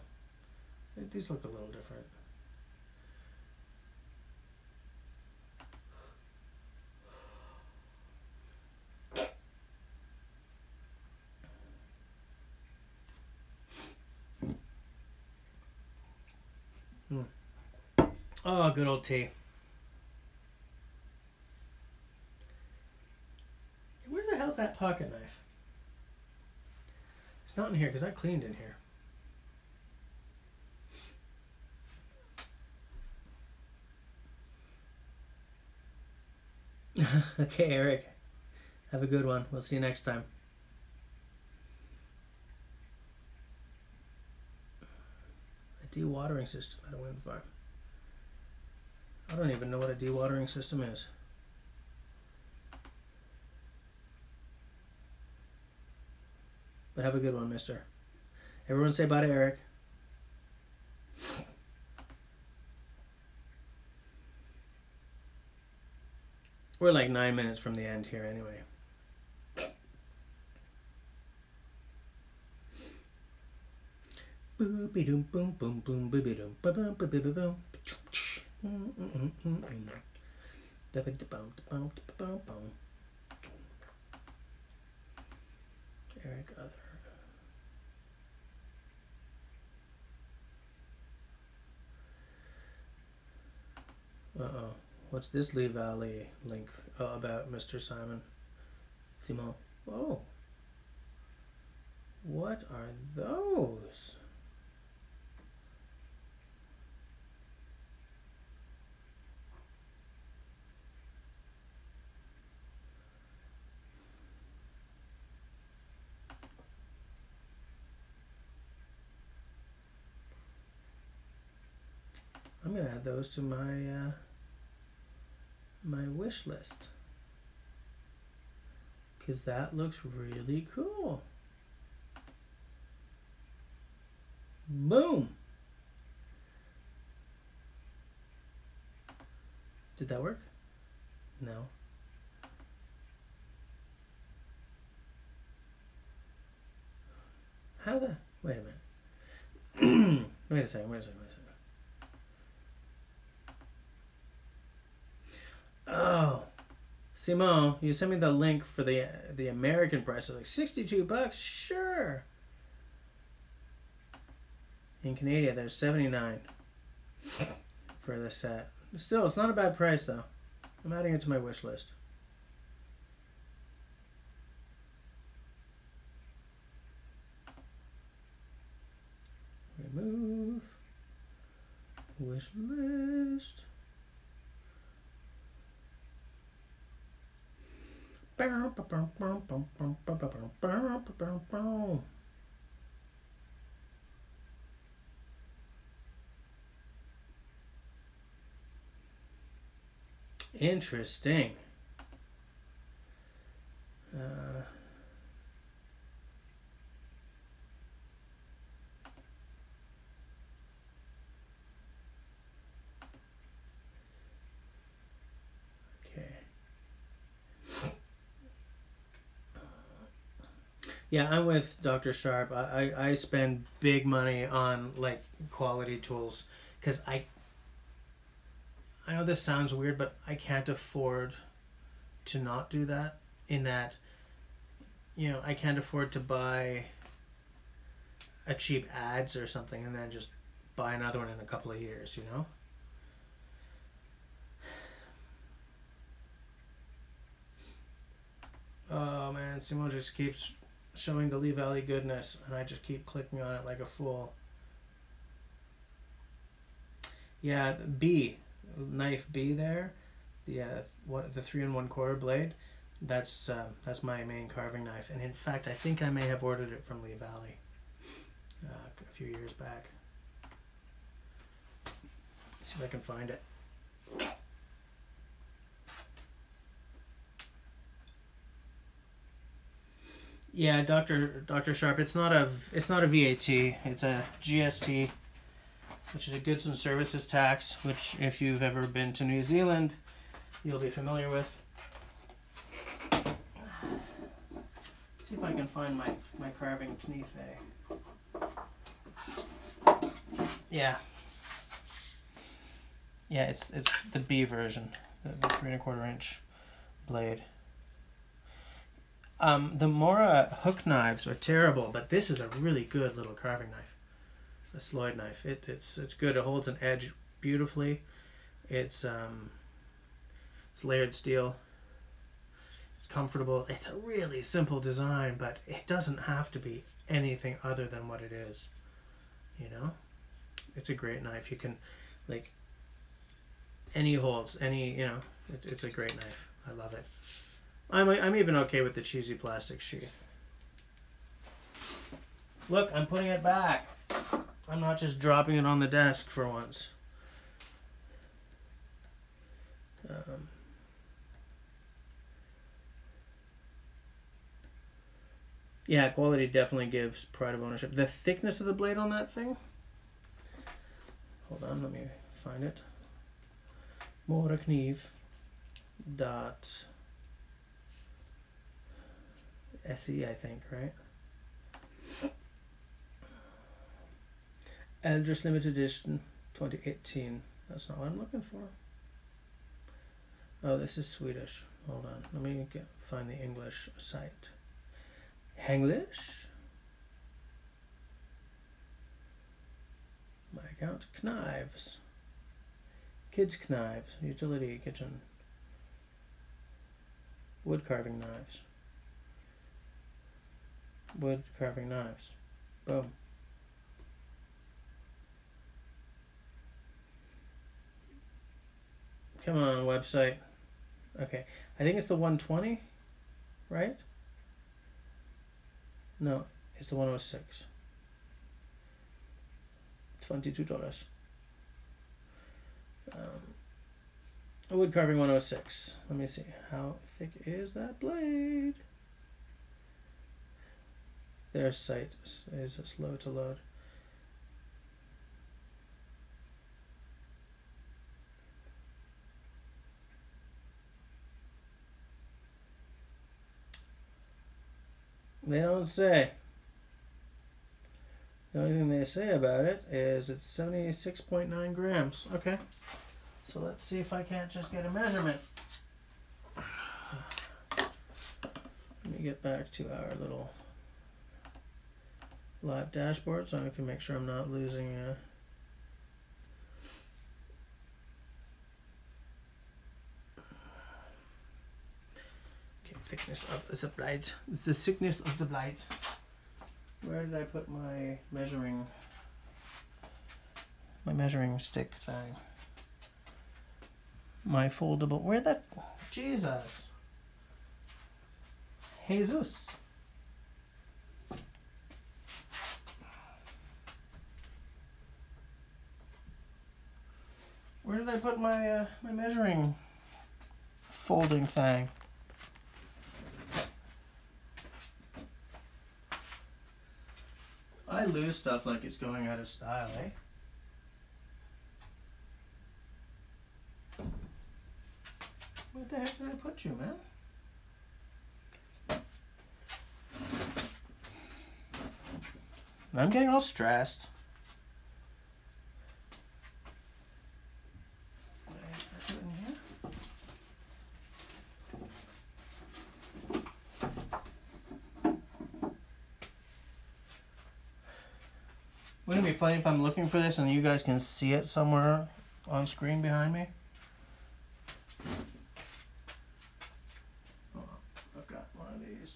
These look a little different. Oh, good old tea. Where the hell's that pocket knife? It's not in here because I cleaned in here. Okay, Eric. Have a good one. We'll see you next time. A dewatering system at a wind farm. I don't even know what a dewatering system is. But have a good one, mister. Everyone say bye to Eric. We're like 9 minutes from the end here anyway. Boopy doom boom boom boom boopy doom boom boom boom boom. Eric other. Uh-oh. What's this Lee Valley link about Mr. Simon? Simon. Oh. What are those? I'm gonna add those to my my wish list because that looks really cool. Boom! Did that work? No. How the? Wait a minute. Wait a second. Oh, Simon, you sent me the link for the American price. I was like, $62, sure. In Canada, there's $79 for this set. Still, it's not a bad price though. I'm adding it to my wish list. Remove wish list. Interesting. Yeah, I'm with Dr. Sharp. I spend big money on like quality tools because I know this sounds weird, but I can't afford to not do that. In that, you know, I can't afford to buy a cheap ads or something and then just buy another one in a couple of years, you know? Oh man, Simon just keeps showing the Lee Valley goodness and I just keep clicking on it like a fool. Yeah, knife B there, the 3 1/4 blade. That's my main carving knife, and in fact, I think I may have ordered it from Lee Valley a few years back. Let's see if I can find it. Yeah, Dr. Sharp. It's not a VAT. It's a GST, which is a goods and services tax. Which, if you've ever been to New Zealand, you'll be familiar with. Let's see if I can find my carving knife. Yeah. Yeah, it's the B version, the 3 1/4 inch blade. The Mora hook knives are terrible, but this is a really good little carving knife. a Sloyd knife. It's good. It holds an edge beautifully. It's layered steel. It's comfortable. It's a really simple design, but it doesn't have to be anything other than what it is. You know, it's a great knife. You can, like, any holds, any, you know, it's a great knife. I love it. I'm even okay with the cheesy plastic sheath. Look, I'm putting it back. I'm not just dropping it on the desk for once. Yeah, quality definitely gives pride of ownership. The thickness of the blade on that thing. Hold on, let me find it. Morakniv.se, I think, right? Elders Limited Edition 2018. That's not what I'm looking for. Oh, this is Swedish. Hold on. Let me find the English site. Henglish? My account. Knives. Kids' knives. Utility kitchen. Wood carving knives. Wood carving knives. Boom. Come on, website. Okay. I think it's the 120, right? No, it's the 106. $22. Wood carving 106. Let me see. How thick is that blade? Their site is slow to load. They don't say. The only thing they say about it is it's 76.9 grams. Okay. So let's see if I can't just get a measurement. Let me get back to our little live dashboard so I can make sure I'm not losing thickness of the blade. It's the thickness of the blade. Where did I put my measuring stick thing? My foldable. Where that? Jesus. Jesus. Where did I put my my measuring folding thing? I lose stuff like it's going out of style, eh? Where the heck did I put you, man? I'm getting all stressed. Wouldn't it be funny if I'm looking for this and you guys can see it somewhere on screen behind me? Oh, I've got one of these.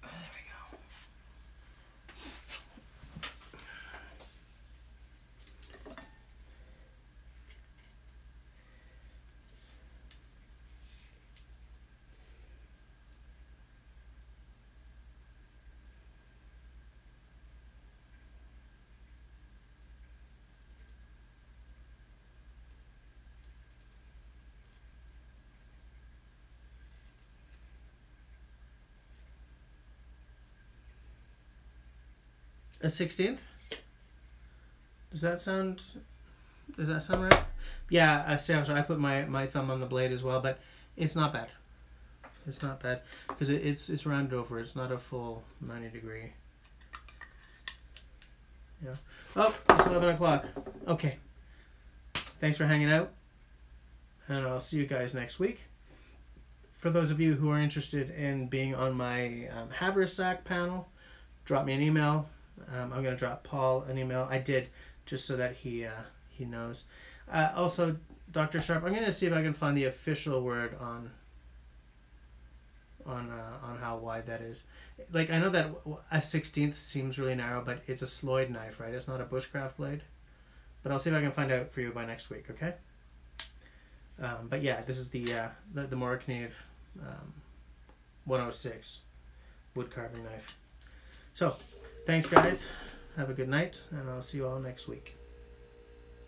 There we go. A 16th? Does that sound right? Yeah, I put my thumb on the blade as well, but it's not bad. It's not bad because it's rounded over. It's not a full 90 degree. Yeah. Oh, it's 11 o'clock. Okay. Thanks for hanging out, and I'll see you guys next week. For those of you who are interested in being on my haversack panel, drop me an email. I'm going to drop Paul an email. I did, just so that he knows. Also, Dr. Sharp, I'm going to see if I can find the official word on how wide that is. Like, I know that a 1/16 seems really narrow, but it's a Sloyd knife, right? It's not a Bushcraft blade. But I'll see if I can find out for you by next week, okay? But yeah, this is the Morakniv 106 wood carving knife. So, thanks guys. Have a good night, and I'll see you all next week.